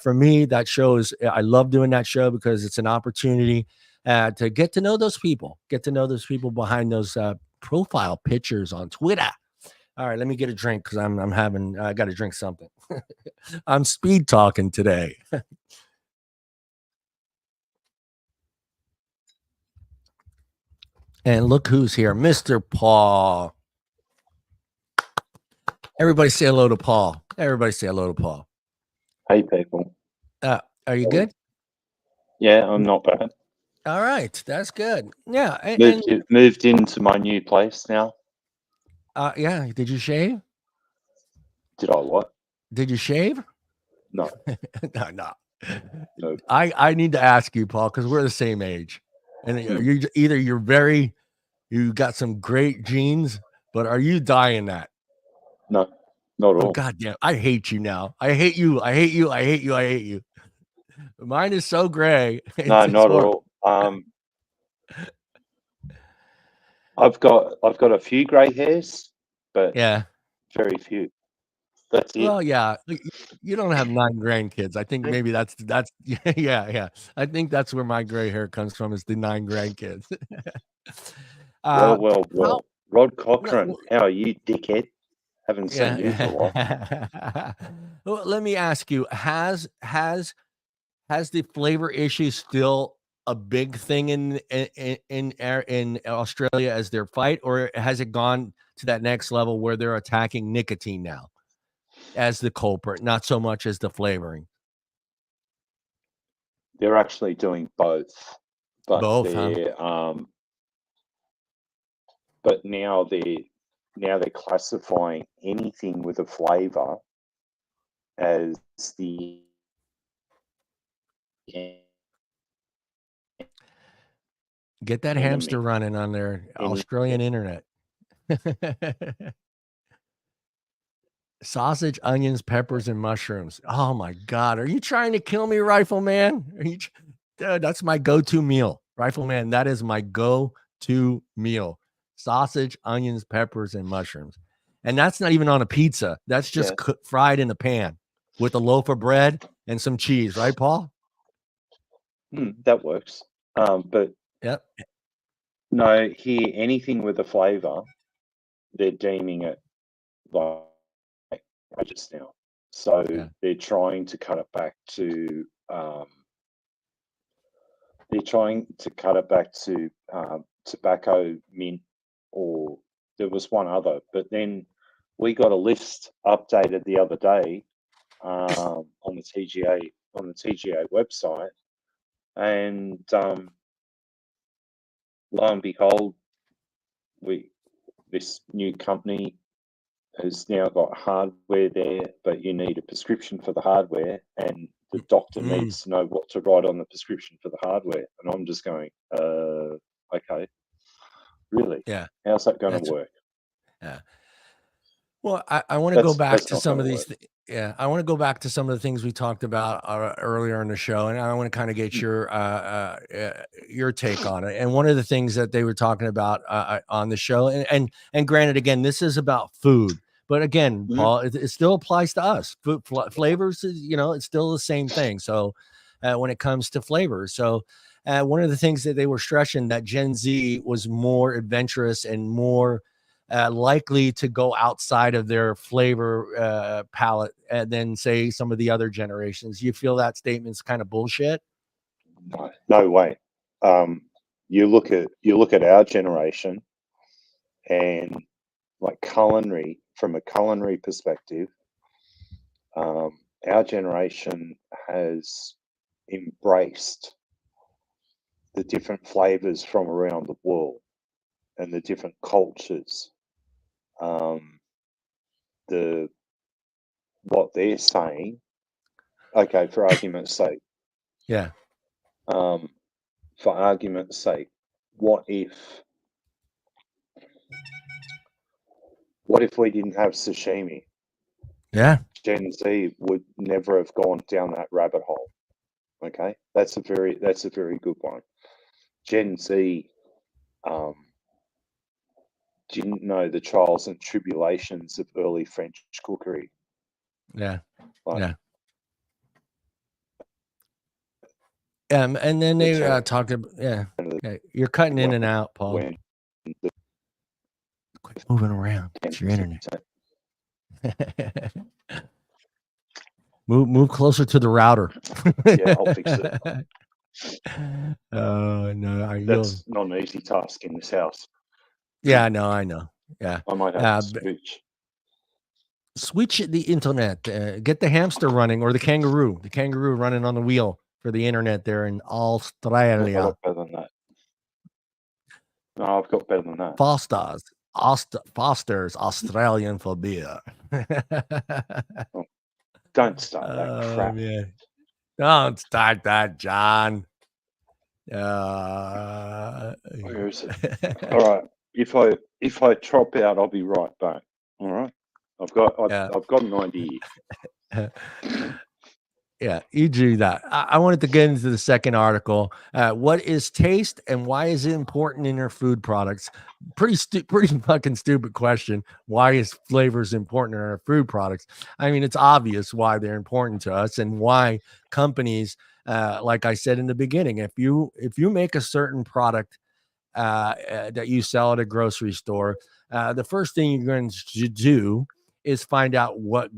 for me, that show is, I love doing that show because it's an opportunity to get to know those people, behind those profile pictures on Twitter. All right, let me get a drink because I got to drink something. I'm speed talking today. And look who's here, Mr. Paul. Everybody say hello to Paul. Everybody say hello to Paul. Hey, people. Are you good? Yeah, I'm not bad. All right, that's good. Yeah, moved into my new place now. Yeah. Did you shave? Did I what? Did you shave? No. No. Nope. I need to ask you, Paul, because we're the same age, and you got some great genes, but are you dying that? No, not at all. God damn, I hate you now. I hate you. I hate you. I hate you. I hate you. Mine is so gray. No, not at all. I've got a few gray hairs, but yeah, very few. That's it. Well, yeah, you don't have 9 grandkids. I think maybe that's yeah. I think that's where my gray hair comes from, is the 9 grandkids. Well. Rod Cochran, how are you, dickhead? Haven't seen you for a while. Well, let me ask you: has the flavor issue still a big thing in Australia as their fight, or has it gone to that next level where they're attacking nicotine now as the culprit, not so much as the flavoring? They're actually doing both, but both, they're but now they're classifying anything with a flavor as the Get that hamster running on their Australian internet. Sausage, onions, peppers, and mushrooms. Oh my God. Are you trying to kill me, Rifleman? Dude, that's my go-to meal. Rifleman, that is my go-to meal. Sausage, onions, peppers, and mushrooms. And that's not even on a pizza. That's just fried in a pan with a loaf of bread and some cheese. Right, Paul? That works. But yep. No, here, anything with a flavor, they're deeming it like just now. So they're trying to cut it back to tobacco, mint, or there was one other. But then we got a list updated the other day on the TGA website, and lo and behold, this new company has now got hardware there, but you need a prescription for the hardware, and the doctor needs to know what to write on the prescription for the hardware. And I'm just going, okay, really? Yeah. How's that going to work? Yeah. Well, I want to go back to some of these. I want to go back to some of the things we talked about earlier in the show, and I want to kind of get your take on it. And one of the things that they were talking about on the show, and granted, again, this is about food, but again, Paul, it still applies to us. Food flavors, it's still the same thing. So when it comes to flavors, so one of the things that they were stressing, that Gen Z was more adventurous and more likely to go outside of their flavor palette than say some of the other generations. You feel that statement's kind of bullshit? No way. You look at our generation, and like culinary, from a culinary perspective, our generation has embraced the different flavors from around the world and the different cultures. What they're saying, okay, for argument's sake, for argument's sake, what if we didn't have sashimi? Gen Z would never have gone down that rabbit hole. Okay, that's a very good one. Gen Z didn't know the trials and tribulations of early French cookery. And then they talked about okay. You're cutting in and out, Paul. Quit moving around. It's your internet. Move closer to the router. Yeah, I'll fix it. Oh no, that's not an easy task in this house. Yeah, no, I know. Yeah, I might have to switch the internet. Get the hamster running, or the kangaroo running on the wheel for the internet there in Australia. I've got better than that. No, I've got better than that. Foster's Australian for beer. Don't start that crap. Man. Don't start that, John. Where is it? All right. If I drop out, I'll be right back. All right. I've got an idea. Yeah, you do that. I wanted to get into the second article. What is taste, and why is it important in our food products? Pretty fucking stupid question. Why is flavors important in our food products? I mean, it's obvious why they're important to us, and why companies, like I said in the beginning, if you make a certain product that you sell at a grocery store, the first thing you're going to do is find out what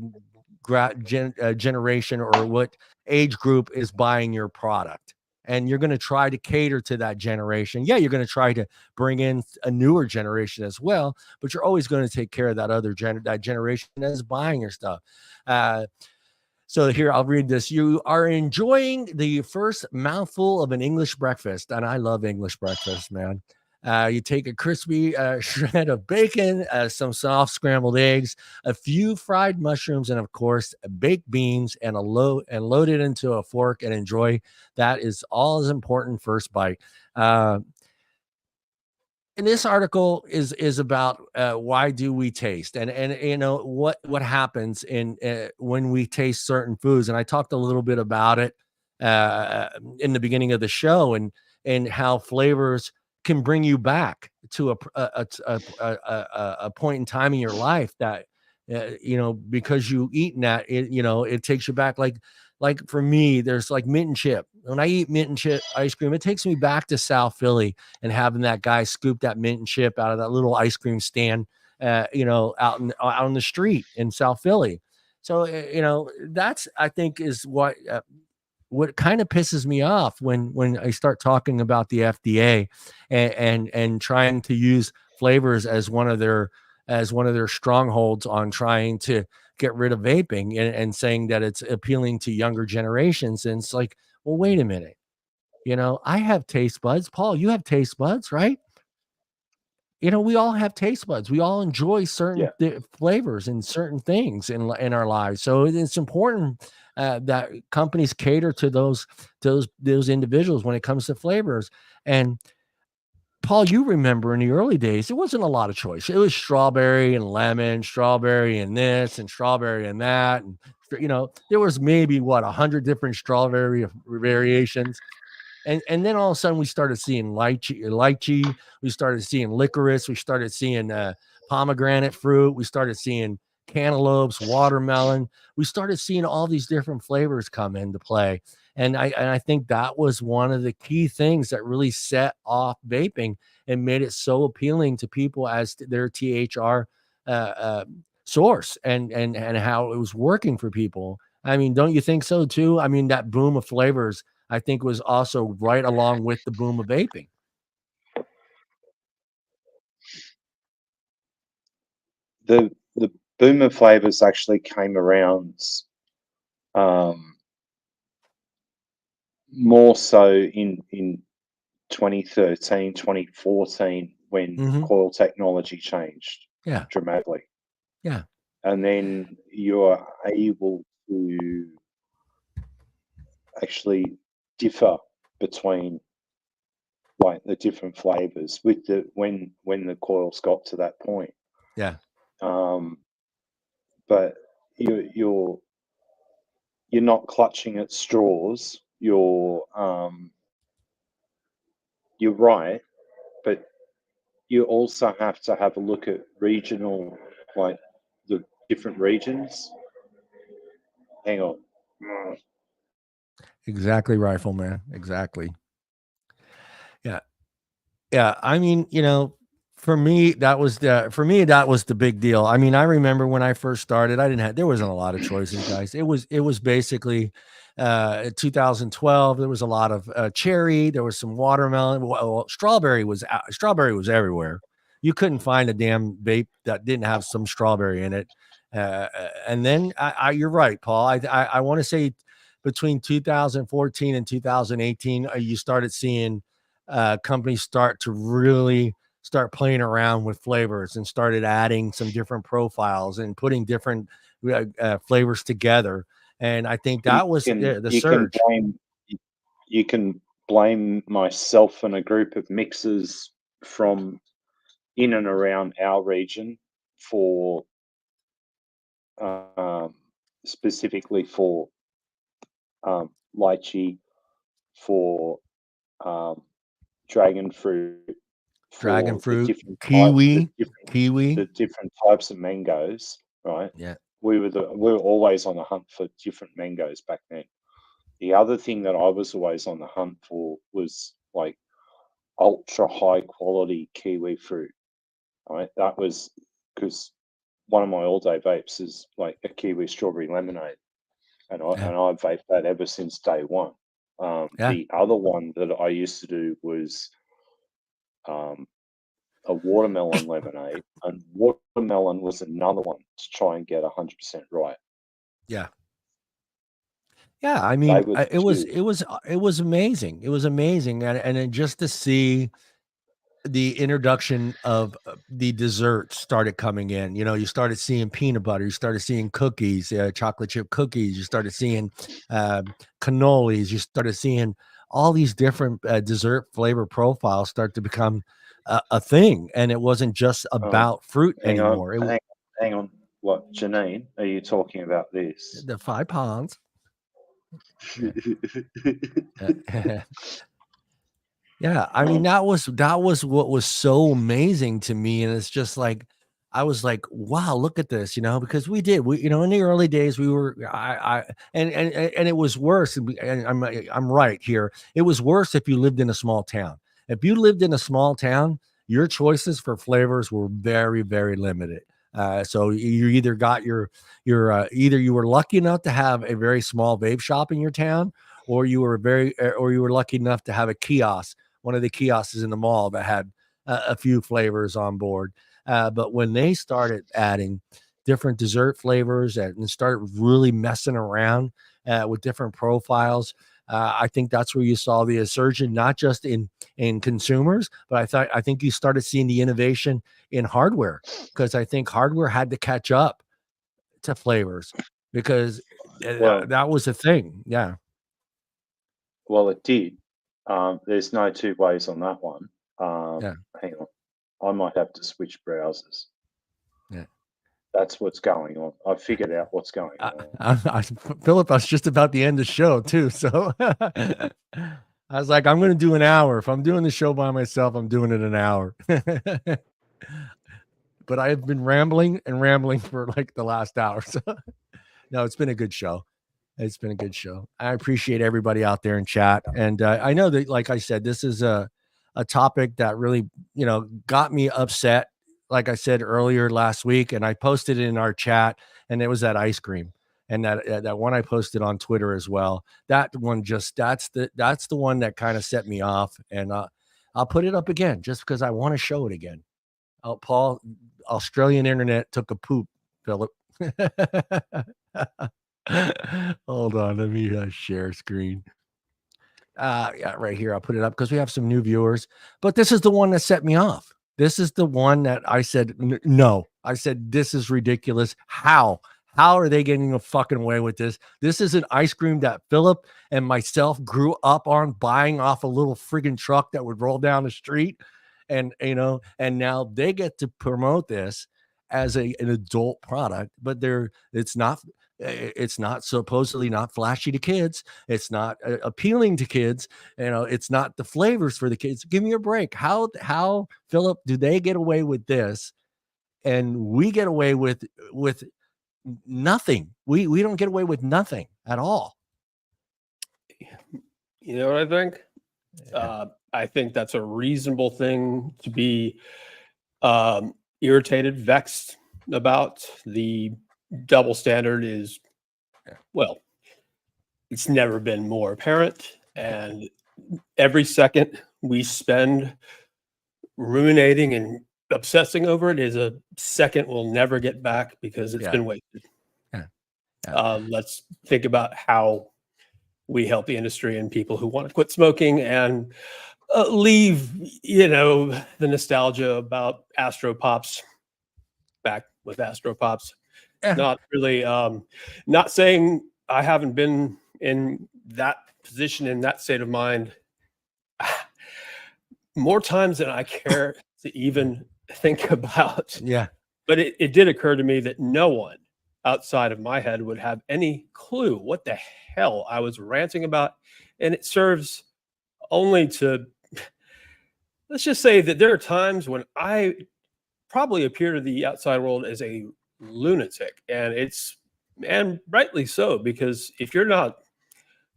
generation or what age group is buying your product, and you're going to try to cater to that generation. Yeah, you're going to try to bring in a newer generation as well, but you're always going to take care of that other generation that is buying your stuff. So here, I'll read this. You are enjoying the first mouthful of an English breakfast, and I love English breakfast, man. You take a crispy shred of bacon, some soft scrambled eggs, a few fried mushrooms, and of course, baked beans, and load it into a fork and enjoy. That is all as important first bite. And this article is about why do we taste, and you know what happens in when we taste certain foods. And I talked a little bit about it in the beginning of the show, and how flavors can bring you back to a point in time in your life that because you eaten that, it takes you back. Like for me, there's like mint and chip. When I eat mint and chip ice cream, it takes me back to South Philly and having that guy scoop that mint and chip out of that little ice cream stand, out on the street in South Philly. So that's, I think, is what kind of pisses me off when I start talking about the FDA and trying to use flavors as one of their as one of their strongholds on trying to get rid of vaping, and saying that it's appealing to younger generations. And it's like, well, wait a minute. I have taste buds. Paul, you have taste buds, right? We all have taste buds. We all enjoy certain flavors and certain things in our lives. So it's important that companies cater to those individuals when it comes to flavors. And Paul, you remember in the early days, there wasn't a lot of choice. It was strawberry and lemon, strawberry and this, and strawberry and that. And, there was maybe 100 different strawberry variations. And then all of a sudden we started seeing lychee, we started seeing licorice, we started seeing pomegranate fruit, we started seeing cantaloupes, watermelon. We started seeing all these different flavors come into play. And I think that was one of the key things that really set off vaping and made it so appealing to people as their THR source, and how it was working for people. I mean, don't you think so too? I mean, that boom of flavors, I think, was also right along with the boom of vaping. The boom of flavors actually came around more so in 2013, 2014, when coil technology changed dramatically. Yeah. And then you're able to actually differ between like the different flavors with when the coils got to that point. Yeah. But you're not clutching at straws. You're right, but you also have to have a look at regional, like the different regions. Hang on. Exactly, Rifleman. Exactly. Yeah. Yeah. I mean, for me, that was the big deal. I mean, I remember when I first started, there wasn't a lot of choices, guys. It was basically 2012. There was a lot of cherry. There was some watermelon. Well, strawberry was everywhere. You couldn't find a damn vape that didn't have some strawberry in it. And then you're right, Paul. I want to say between 2014 and 2018, you started seeing companies start to really start playing around with flavors and started adding some different profiles and putting different flavors together. And I think that was the surge. You can blame myself and a group of mixers from in and around our region for specifically for lychee, for dragon fruit, the different kiwi, the different types of mangoes, right? Yeah. We were always on the hunt for different mangoes back then. The other thing that I was always on the hunt for was like ultra high quality kiwi fruit, right? That was because one of my all day vapes is like a kiwi strawberry lemonade, and I've vaped that ever since day one. The other one that I used to do was a watermelon lemonade, and watermelon was another one to try and get 100% right. Yeah. Yeah, I mean, it was amazing. It was amazing, and then just to see the introduction of the desserts started coming in. You started seeing peanut butter, you started seeing cookies, chocolate chip cookies, you started seeing cannolis, you started seeing all these different dessert flavor profiles start to become a thing, and it wasn't just about fruit anymore. Hang on. What, Janine? Are you talking about this? The 5 pounds. Yeah, I mean, that was what was so amazing to me, and it's just like I was like, wow, look at this, because we in the early days we were and it was worse, and I'm right here. It was worse if you lived in a small town. If you lived in a small town, your choices for flavors were very, very limited. So you either got either you were lucky enough to have a very small vape shop in your town, or you were lucky enough to have a kiosk, one of the kiosks in the mall that had a few flavors on board. But when they started adding different dessert flavors and started really messing around with different profiles, I think that's where you saw the surgeon, not just in consumers, but I think you started seeing the innovation in hardware, because I think hardware had to catch up to flavors, because Well, that was a thing. Yeah. well, it did. There's no two ways on that one. Yeah. Hang on, I might have to switch browsers. Yeah. That's what's going on. I figured out what's going on. Philip, I was just about to end the show too. So I was like, I'm going to do an hour. If I'm doing the show by myself, I'm doing it an hour. But I have been rambling and rambling for like the last hour. So no, it's been a good show. It's been a good show. I appreciate everybody out there in chat. And I know that, like I said, this is a topic that really, got me upset. Like I said earlier last week, and I posted it in our chat, and it was that ice cream, and that one I posted on Twitter as well. That one that's the one that kind of set me off. And I'll put it up again just because I want to show it again. Oh, Paul, Australian internet took a poop, Philip. Hold on, let me share screen. Yeah, right here. I'll put it up because we have some new viewers. But this is the one that set me off. This is the one that I said, no. I said, this is ridiculous. How are they getting a fucking away with this? This is an ice cream that Philip and myself grew up on, buying off a little friggin' truck that would roll down the street. And, and now they get to promote this as an adult product, but it's not supposedly not flashy to kids. It's not appealing to kids. It's not the flavors for the kids. Give me a break. How Philip, do they get away with this and we get away with nothing? We don't get away with nothing at all. You know what I think? Yeah. I think that's a reasonable thing to be irritated, vexed about. The double standard is, well, it's never been more apparent. And every second we spend ruminating and obsessing over it is a second we'll never get back because it's been wasted. Let's think about how we help the industry and people who want to quit smoking and leave, the nostalgia about Astro Pops back with Astro Pops. Not really, not saying I haven't been in that position, in that state of mind more times than I care to even think about. Yeah. But it did occur to me that no one outside of my head would have any clue what the hell I was ranting about. And it serves only to, let's just say that there are times when I probably appear to the outside world as a lunatic, and rightly so, because if you're not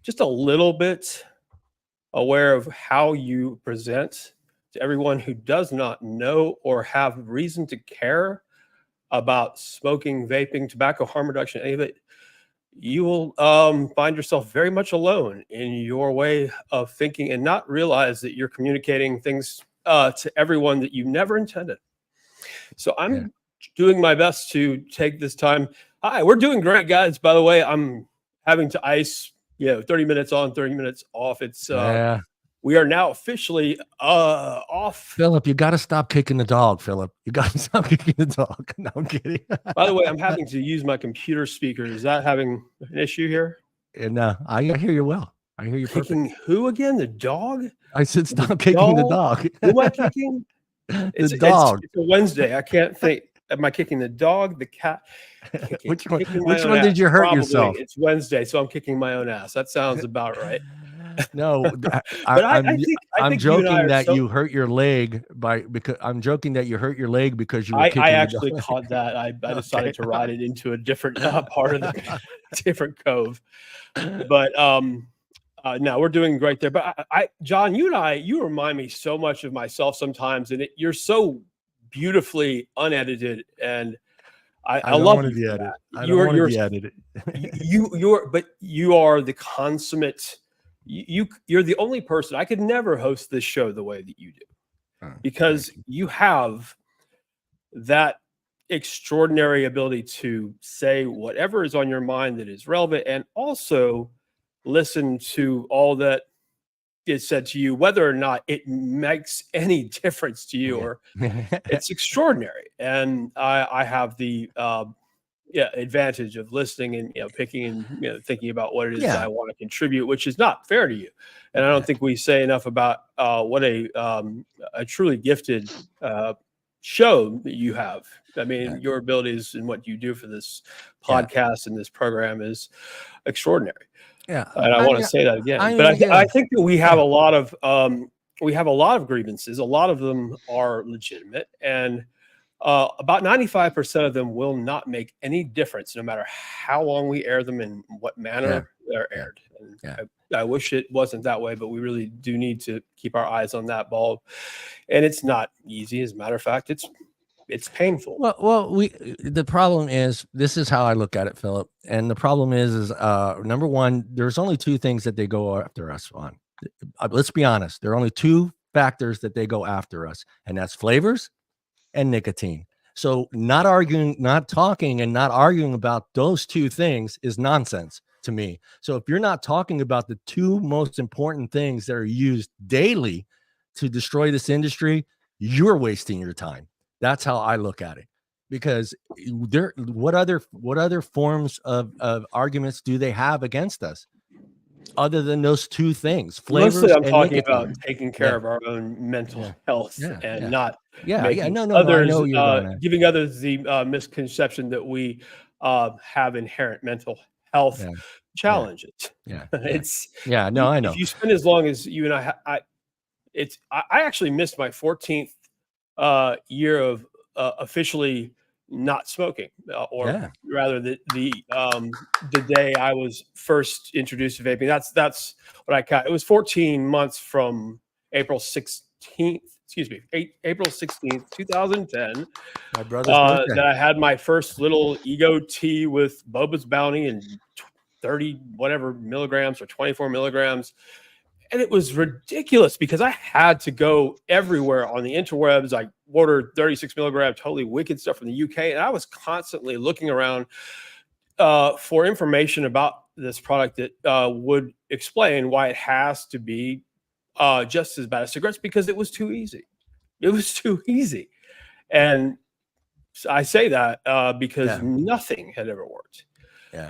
just a little bit aware of how you present to everyone who does not know or have reason to care about smoking, vaping, tobacco harm reduction, any of it, you will find yourself very much alone in your way of thinking and not realize that you're communicating things to everyone that you never intended. So I'm doing my best to take this time. Hi, we're doing great, guys. By the way, I'm having to ice, 30 minutes on, 30 minutes off. It's we are now officially off. Philip, you got to stop kicking the dog, Philip. You got to stop kicking the dog. No, I'm kidding. By the way, I'm having to use my computer speaker. Is that having an issue here? And I hear you well. I hear you kicking perfect. Who again? The dog? I said stop kicking the dog. Who am I kicking? The dog. It's a Wednesday. I can't think. Am I kicking the dog, the cat? Which one did you hurt yourself? It's Wednesday, so I'm kicking my own ass. That sounds about right. No, I'm joking that you hurt your leg because you were kicking I actually caught that. I decided to ride it into a different part of the different cove. But no, we're doing great there. But John, you remind me so much of myself sometimes, and you're so beautifully unedited, and I love you for that. I don't want to be edited. But you are the consummate. You're the only person. I could never host this show the way that you do, because you have that extraordinary ability to say whatever is on your mind that is relevant, and also listen to all that is said to you, whether or not it makes any difference to you, or it's extraordinary. And I have the advantage of listening and picking and thinking about what it is I want to contribute, which is not fair to you. And I don't think we say enough about what a truly gifted show that you have. I mean, your abilities and what you do for this podcast and this program is extraordinary. Yeah, and I want to say that again. I think that we have a lot of grievances. A lot of them are legitimate, and about 95% of them will not make any difference, no matter how long we air them and what manner they're aired. And I wish it wasn't that way, but we really do need to keep our eyes on that ball. And it's not easy. As a matter of fact, it's painful. The problem is, this is how I look at it, Philip. And the problem is number one, there's only two things that they go after us on. Let's be honest. There are only two factors that they go after us, and that's flavors and nicotine. So not talking and not arguing about those two things is nonsense to me. So if you're not talking about the two most important things that are used daily to destroy this industry, you're wasting your time. That's how I look at it, because what other forms of arguments do they have against us other than those two things? Flavors. Mostly I'm talking nicotine. about taking care of our own mental health and not others, giving others the misconception that we have inherent mental health challenges. I know. If you spend as long as you and I actually missed my 14th year of officially not smoking, or rather the day I was first introduced to vaping. That's what I count. It was 14 months from April 16th, 2010. My brother's birthday. That I had my first little ego tea with Boba's Bounty and 30 whatever milligrams or 24 milligrams. And it was ridiculous because I had to go everywhere on the interwebs. I ordered 36 milligram, totally wicked stuff from the UK. And I was constantly looking around for information about this product that would explain why it has to be just as bad as cigarettes, because it was too easy. It was too easy. And I say that because nothing had ever worked.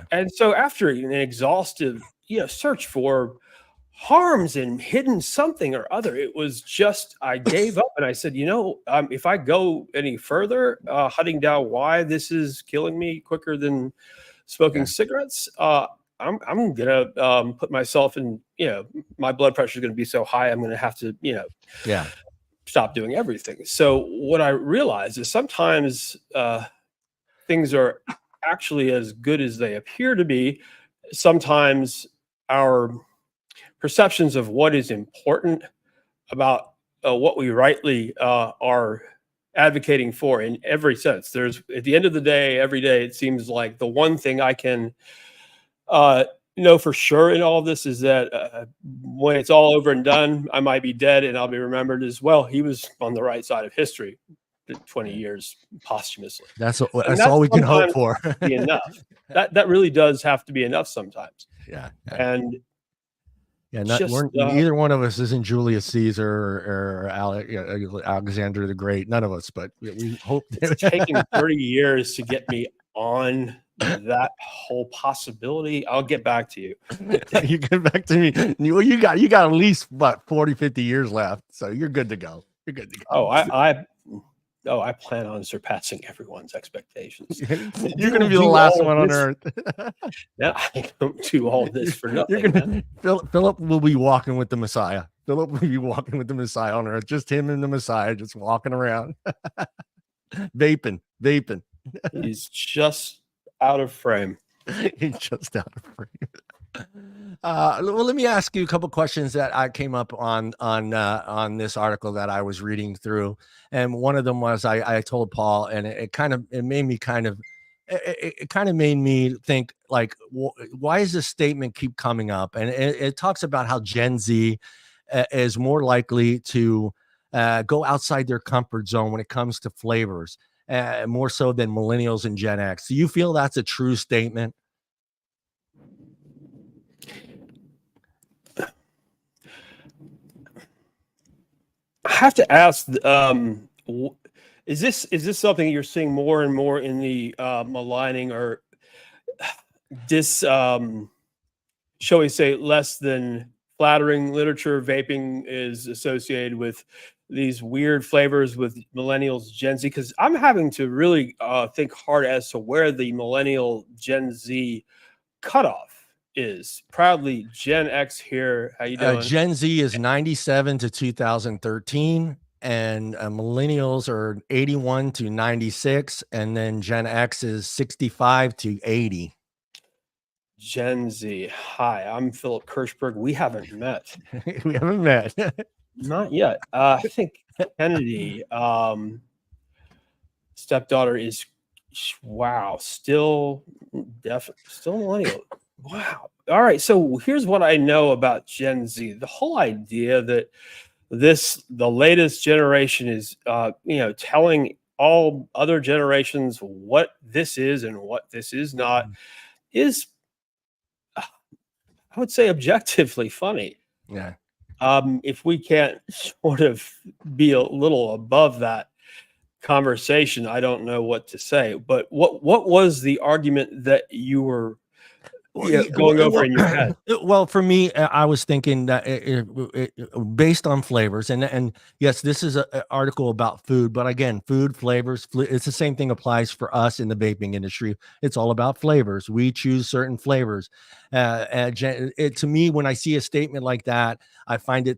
And so after an exhaustive search for harms and hidden something or other, it was just, I gave up and I said, if I go any further hunting down why this is killing me quicker than smoking cigarettes, I'm gonna put myself in, my blood pressure is going to be so high I'm going to have to stop doing everything. So what I realized is sometimes things are actually as good as they appear to be. Sometimes our perceptions of what is important about what we rightly are advocating for in every sense. There's, at the end of the day, every day, it seems like the one thing I can know for sure in all of this is that when it's all over and done, I might be dead and I'll be remembered as, well, he was on the right side of history 20 years posthumously. That's all we can hope for. Be enough. That really does have to be enough sometimes. And neither one of us isn't Julius Caesar or Alexander the Great. None of us, but we hope. It's taken 30 years to get me on that whole possibility. I'll get back to you. You get back to me. Well, you got at least 40, 50 years left, so you're good to go. You're good to go. I plan on surpassing everyone's expectations. You're going to be the last one on earth. Yeah, I don't do all this for nothing. Philip will be walking with the Messiah. Philip will be walking with the Messiah on earth. Just him and the Messiah, just walking around, vaping. He's just out of frame. He's just out of frame. Well, let me ask you a couple questions that I came up on this article that I was reading through, and one of them was I told Paul, and it made me think, like, why does this statement keep coming up? And it talks about how Gen Z is more likely to go outside their comfort zone when it comes to flavors. more so than millennials and Gen X. Do you feel that's a true statement? I have to ask, is this something you're seeing more and more in the maligning or this, shall we say, less than flattering literature? Vaping is associated with these weird flavors with millennials, Gen Z, because I'm having to really think hard as to where the millennial Gen Z cutoff is. Proudly Gen X here. How you doing? Gen Z is 97 to 2013, and millennials are 81 to 96, and then Gen X is 65 to 80. Gen Z. Hi, I'm Phillip Kirschberg. We haven't met. We haven't met. Not yet. I think Kennedy, stepdaughter, is still millennial. Wow. All right. So here's what I know about Gen Z. The whole idea that the latest generation is, telling all other generations what this is and what this is not is, I would say, objectively funny. Yeah. If we can't sort of be a little above that conversation, I don't know what to say. But what was the argument that you were going over in your head? Well, for me, I was thinking that based on flavors, and yes, this is an article about food, but again, food, flavors, it's the same thing applies for us in the vaping industry. It's all about flavors. We choose certain flavors. To me, when I see a statement like that, I find it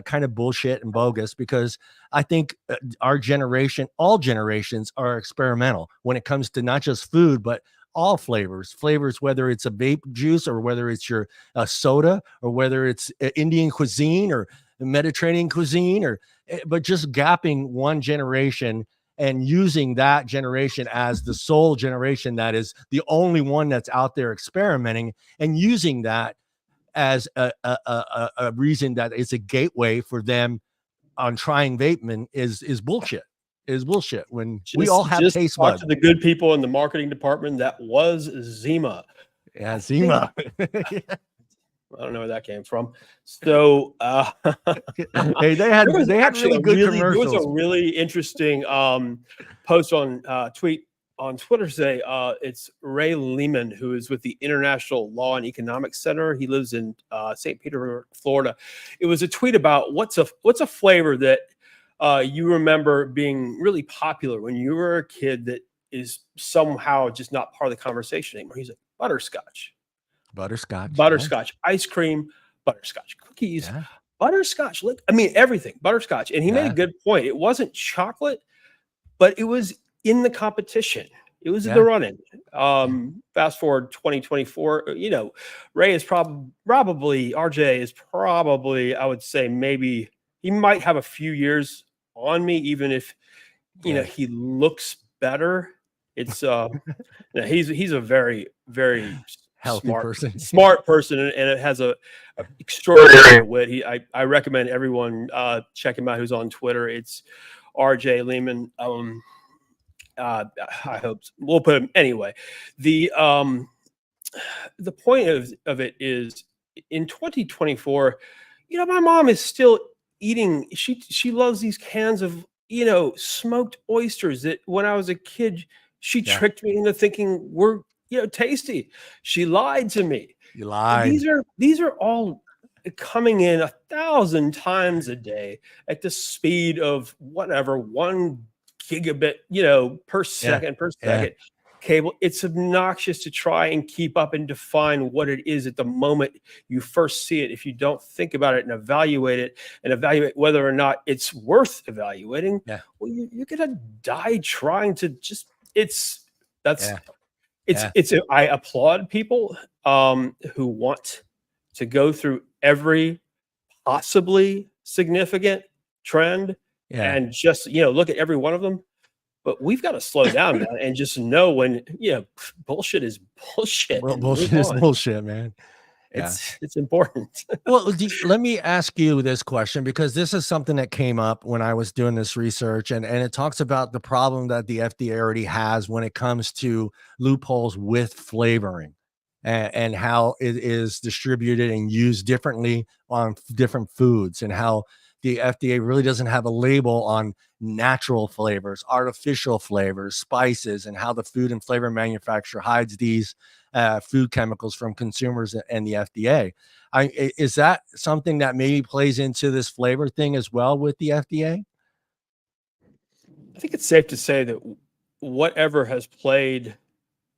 kind of bullshit and bogus, because I think our generation, all generations, are experimental when it comes to not just food, but all flavors, whether it's a vape juice or whether it's your soda or whether it's Indian cuisine or Mediterranean cuisine, but just gapping one generation and using that generation as the sole generation that is the only one that's out there experimenting, and using that as a reason that it's a gateway for them on trying vaping is bullshit. When we all have taste buds. To the good people in the marketing department, that was Zima. Yeah, Zima. I don't know where that came from. So hey, they had really good commercials. There was a really interesting post on tweet on Twitter today. It's Ray Lehman, who is with the International Law and Economics Center. He lives in St. Petersburg, Florida. It was a tweet about what's a flavor that you remember being really popular when you were a kid that is somehow just not part of the conversation anymore. He's like, butterscotch, ice cream, butterscotch cookies, butterscotch. Everything butterscotch. And he made a good point. It wasn't chocolate, but it was in the competition. It was the running. Fast forward 2024. Ray is probably RJ is probably, I would say, maybe he might have a few years on me, even if he looks better. It's he's a very, very healthy smart person, and it has a extraordinary wit. I recommend everyone check him out who's on Twitter. It's RJ Lehman. I hope we'll put him anyway. The point of it is, in 2024, my mom is still eating. She loves these cans of smoked oysters that when I was a kid she tricked me into thinking were tasty. She lied to me. You lied. These are all coming in 1,000 times a day at the speed of whatever 1 gigabit per second cable. It's obnoxious to try and keep up and define what it is at the moment you first see it. If you don't think about it and evaluate whether or not it's worth evaluating, well, you're gonna die trying to just. I applaud people who want to go through every possibly significant trend and just look at every one of them. But we've got to slow down, man, and just know when bullshit is bullshit. Well, bullshit is bullshit, man. It's important. Well, let me ask you this question, because this is something that came up when I was doing this research, and it talks about the problem that the FDA already has when it comes to loopholes with flavoring, and how it is distributed and used differently on different foods, and how the FDA really doesn't have a label on natural flavors, artificial flavors, spices, and how the food and flavor manufacturer hides these food chemicals from consumers and the FDA. Is that something that maybe plays into this flavor thing as well with the FDA? I think it's safe to say that whatever has played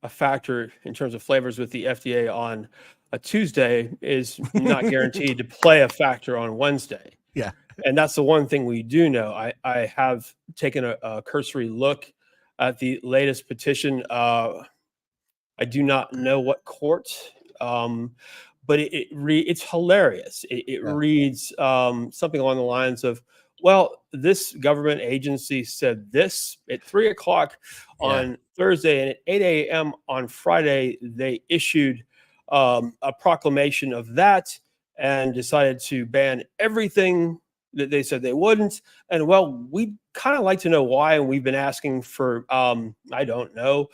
a factor in terms of flavors with the FDA on a Tuesday is not guaranteed to play a factor on Wednesday. Yeah. And that's the one thing we do know. I have taken a cursory look at the latest petition. I do not know what court, but it's hilarious. It reads something along the lines of, well, this government agency said this at 3 o'clock on Thursday, and at 8 a.m. on Friday, they issued a proclamation of that and decided to ban everything that they said they wouldn't. And well, we'd kind of like to know why. And we've been asking for, I don't know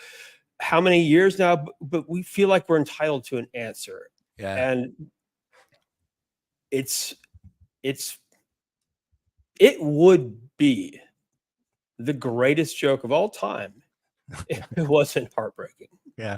how many years now, but we feel like we're entitled to an answer. Yeah. And it would be the greatest joke of all time if it wasn't heartbreaking. Yeah.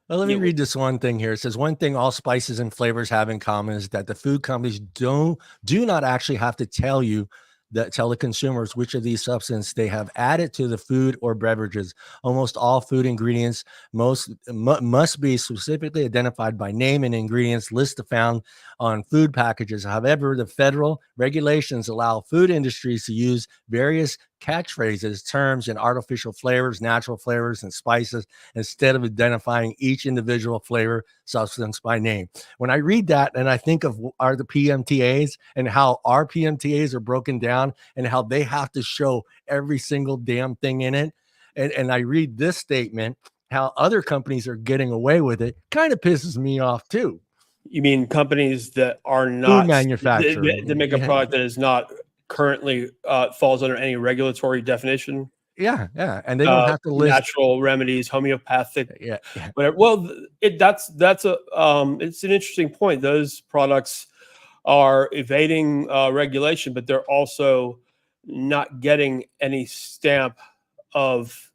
Well, let me read this one thing here. It says, one thing all spices and flavors have in common is that the food companies do not actually have to tell the consumers which of these substances they have added to the food or beverages. Almost all food ingredients must be specifically identified by name, and ingredients list found on food packages. However, the federal regulations allow food industries to use various catchphrases, terms, and artificial flavors, natural flavors, and spices instead of identifying each individual flavor substance by name. When I read that and I think of the PMTAs and how our PMTAs are broken down and how they have to show every single damn thing in it, and I read this statement, how other companies are getting away with it, kind of pisses me off too. You mean companies that are not food manufacturing that make a product that is not currently falls under any regulatory definition? Yeah, and they don't have to list natural remedies, homeopathic, whatever. Well, that's it's an interesting point. Those products are evading regulation, but they're also not getting any stamp of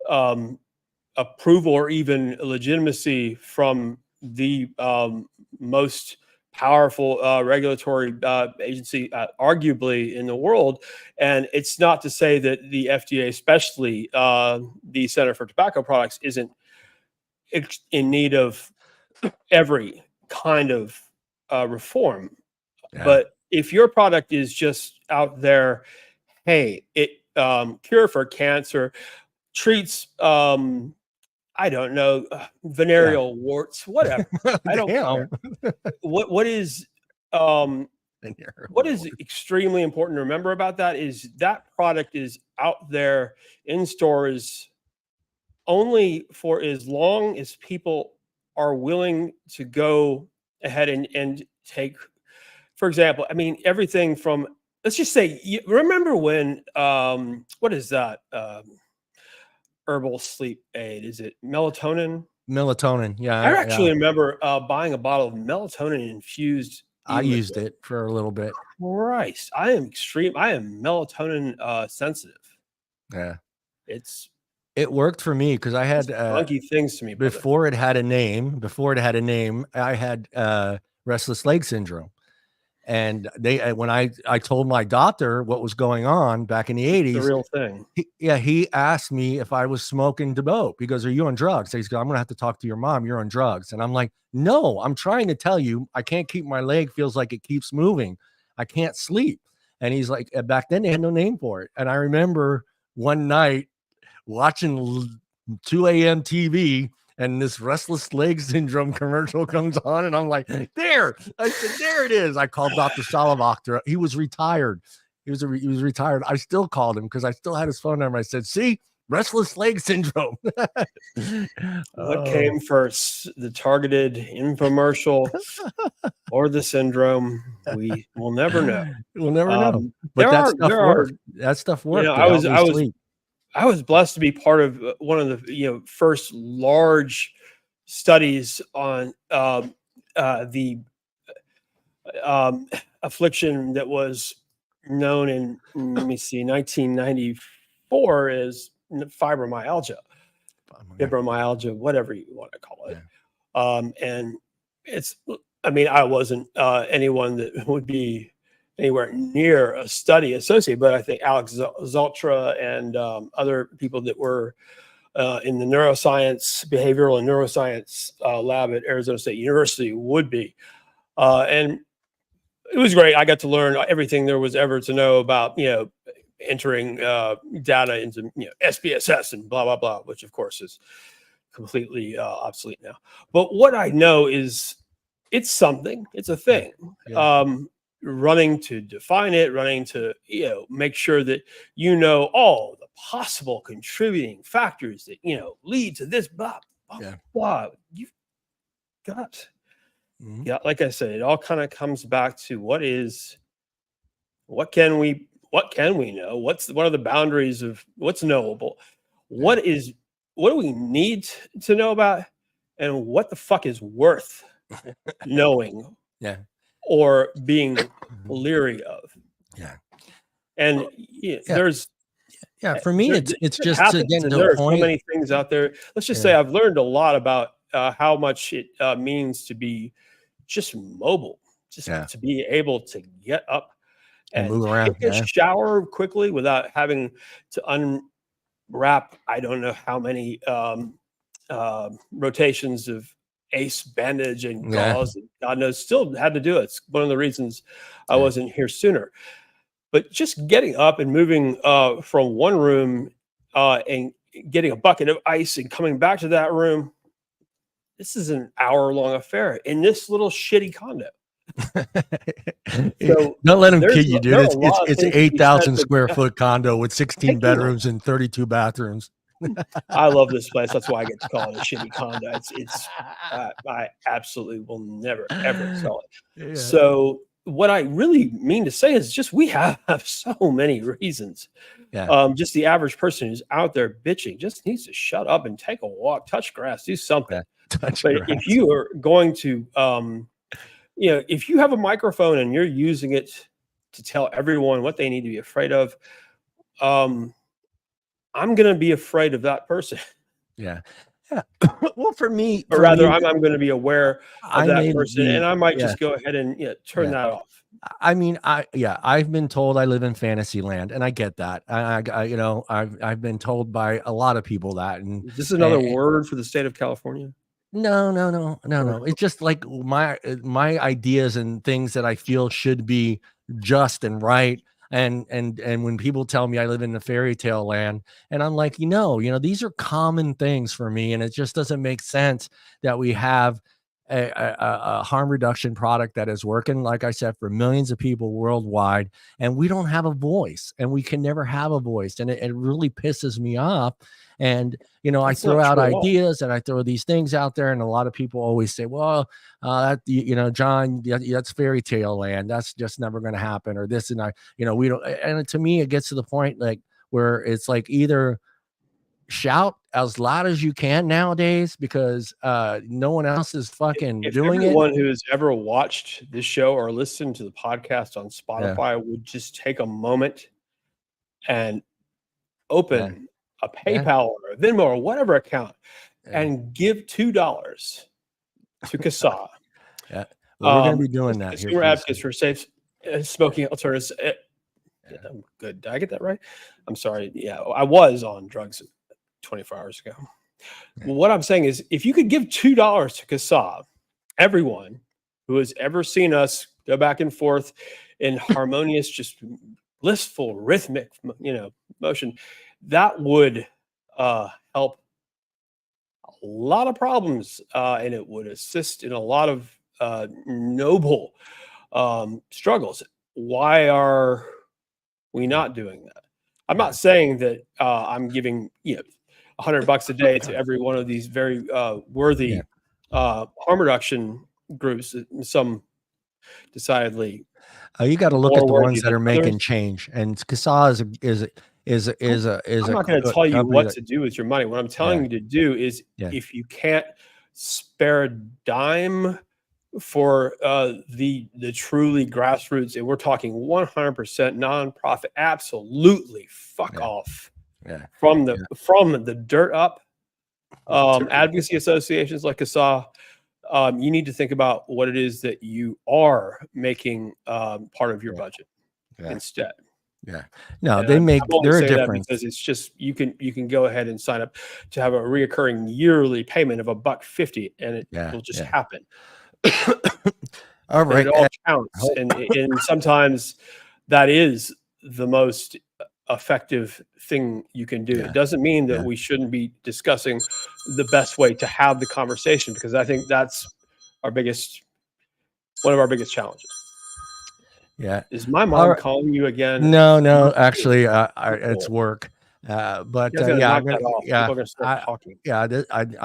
approval or even legitimacy from the most powerful regulatory agency arguably in the world. And it's not to say that the FDA, especially the Center for Tobacco Products, isn't in need of every kind of reform. But if your product is just out there, hey, it cure for cancer, treats I don't know, venereal warts, whatever. I don't care. What is extremely important to remember about that is that product is out there in stores only for as long as people are willing to go ahead and take, for example, I mean, everything from, let's just say, remember when, what is that? Herbal sleep aid, is it melatonin? Yeah, I actually remember buying a bottle of melatonin infused. I used it for a little bit. Christ, I am melatonin sensitive. Yeah, it worked for me because I had funky things to me before it had a name. I had restless leg syndrome. And when I told my doctor what was going on back in the 80s, the real thing. He asked me if I was smoking dope. He goes, "Are you on drugs?" He goes, "I'm gonna have to talk to your mom. You're on drugs." And I'm like, "No, I'm trying to tell you, I can't keep my leg. Feels like it keeps moving. I can't sleep." And he's like, back then they had no name for it. And I remember one night watching 2 a.m. TV. And this restless leg syndrome commercial comes on, and I'm like, there. I said, there it is. I called Dr. Salavoctor. He was retired. He was retired. I still called him because I still had his phone number. I said, see, restless leg syndrome. What came first, the targeted infomercial or the syndrome? We will never know. We'll never know. But there are that stuff you worked. know, I was blessed to be part of one of the first large studies on the affliction that was known in, let me see, 1994 as fibromyalgia, whatever you want to call it. And it's, I mean, I wasn't anyone that would be anywhere near a study associated, but I think Alex Zaltra and other people that were in the neuroscience, behavioral and neuroscience lab at Arizona State University would be. And it was great. I got to learn everything there was ever to know about, entering data into SPSS and blah, blah, blah, which of course is completely obsolete now. But what I know is it's something, it's a thing. Running to define it, running to make sure that all the possible contributing factors that lead to this blah blah blah. You've got like I said, it all kind of comes back to what can we know? What are the boundaries of what's knowable? What do we need to know about, and what the fuck is worth knowing? Or being leery of. And there's for me, it's just again, there are so many things out there. Let's just say I've learned a lot about how much it means to be just mobile, just to be able to get up and move around, take a shower quickly without having to unwrap I don't know how many rotations of ACE bandage and gauze, and God knows, still had to do it. It's one of the reasons I wasn't here sooner. But just getting up and moving from one room and getting a bucket of ice and coming back to that room, this is an hour-long affair in this little shitty condo. So don't let them kid you, dude. It's an 8,000 square foot condo with 16 bedrooms and 32 bathrooms. I love this place. That's why I get to call it a shitty condo. I absolutely will never ever sell it. So what I really mean to say is just we have so many reasons. Just the average person who's out there bitching just needs to shut up and take a walk, touch grass, do something. If you are going to, if you have a microphone and you're using it to tell everyone what they need to be afraid of, I'm going to be afraid of that person. Well, for me, I'm going to be aware of that person, and I might just go ahead and turn that off. I mean, I've been told I live in fantasy land, and I get that. I've been told by a lot of people that. And is this another word for the state of California? No. It's just like my ideas and things that I feel should be just and right. And when people tell me I live in the fairy tale land, and I'm like, these are common things for me, and it just doesn't make sense that we have a harm reduction product that is working, like I said, for millions of people worldwide, and we don't have a voice, and we can never have a voice, and it really pisses me off. And I throw out ideas and I throw these things out there, and a lot of people always say, well, John, that's fairy tale land, that's just never going to happen, or this and I, we don't. And to me, it gets to the point like where it's like either shout as loud as you can nowadays, because no one else is fucking doing it. Everyone who has ever watched this show or listened to the podcast on Spotify would just take a moment and open a PayPal or a Venmo or whatever account and give $2 to CASA. Well, we're going to be doing that. Consumer advocates for safe smoking alternatives. I'm good. Did I get that right? I'm sorry. Yeah, I was on drugs 24 hours ago. Well, what I'm saying is, if you could give $2 to CASA, everyone who has ever seen us go back and forth in harmonious, just blissful, rhythmic, motion, that would help a lot of problems, and it would assist in a lot of noble struggles. Why are we not doing that? I'm not saying that I'm giving $100 a day to every one of these very worthy harm reduction groups. Some decidedly. You got to look at the ones that are making others. change, and CASA is I'm not going to tell you what to do with your money. What I'm telling you to do is, if you can't spare a dime for the truly grassroots, and we're talking 100% nonprofit, absolutely fuck off from the dirt up. Advocacy associations like CASA, you need to think about what it is that you are making part of your budget instead. No, and they're a difference, because it's just you can go ahead and sign up to have a reoccurring yearly payment of $1.50, and it will just happen. All right, and it all counts, and sometimes that is the most effective thing you can do. It doesn't mean that we shouldn't be discussing the best way to have the conversation, because I think that's one of our biggest challenges. Is my mom calling you again? No, actually, it's work. But I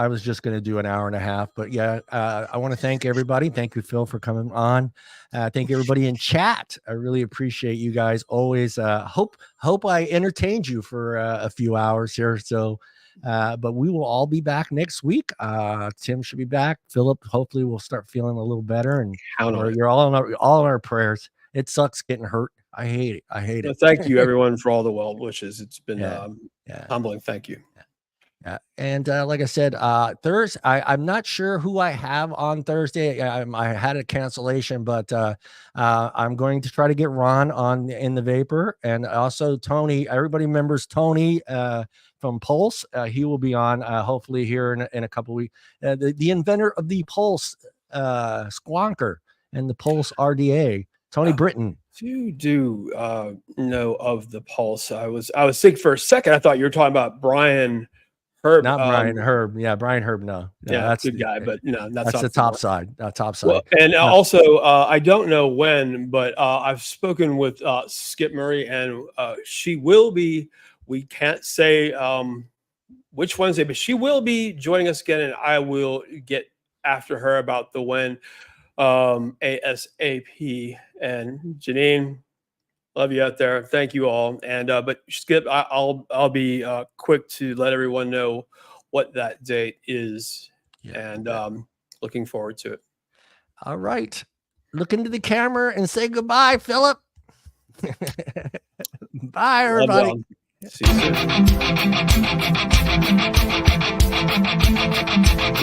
was just going to do an hour and a half, but I want to thank everybody. Thank you, Phil, for coming on. Thank everybody in chat. I really appreciate you guys always. Hope I entertained you for a few hours here. So, but we will all be back next week. Tim should be back. Philip, hopefully we'll start feeling a little better, and you're all in our prayers. It sucks getting hurt. I hate it. Thank you, everyone, for all the well wishes. It's been humbling. Thank you. And like I said, Thursday, I'm not sure who I have on Thursday. I had a cancellation, but I'm going to try to get Ron on in the Vapor, and also Tony. Everybody remembers Tony from Pulse. He will be on hopefully here in a couple of weeks. The inventor of the Pulse Squonker and the Pulse RDA. Tony Britton. Do know of the Pulse. I was sick for a second. I thought you were talking about Brian Herb. Not Brian Herb. Yeah, Brian Herb. No, that's a good guy, but no, that's the top side. Top side. Well, and also, I don't know when, but I've spoken with Skip Murray, and she will be. We can't say which Wednesday, but she will be joining us again, and I will get after her about the when. ASAP. And Janine, love you out there. Thank you all. And but Skip, I'll be quick to let everyone know what that date is, and looking forward to it. All right, look into the camera and say goodbye, Philip. Bye, everybody. See you soon.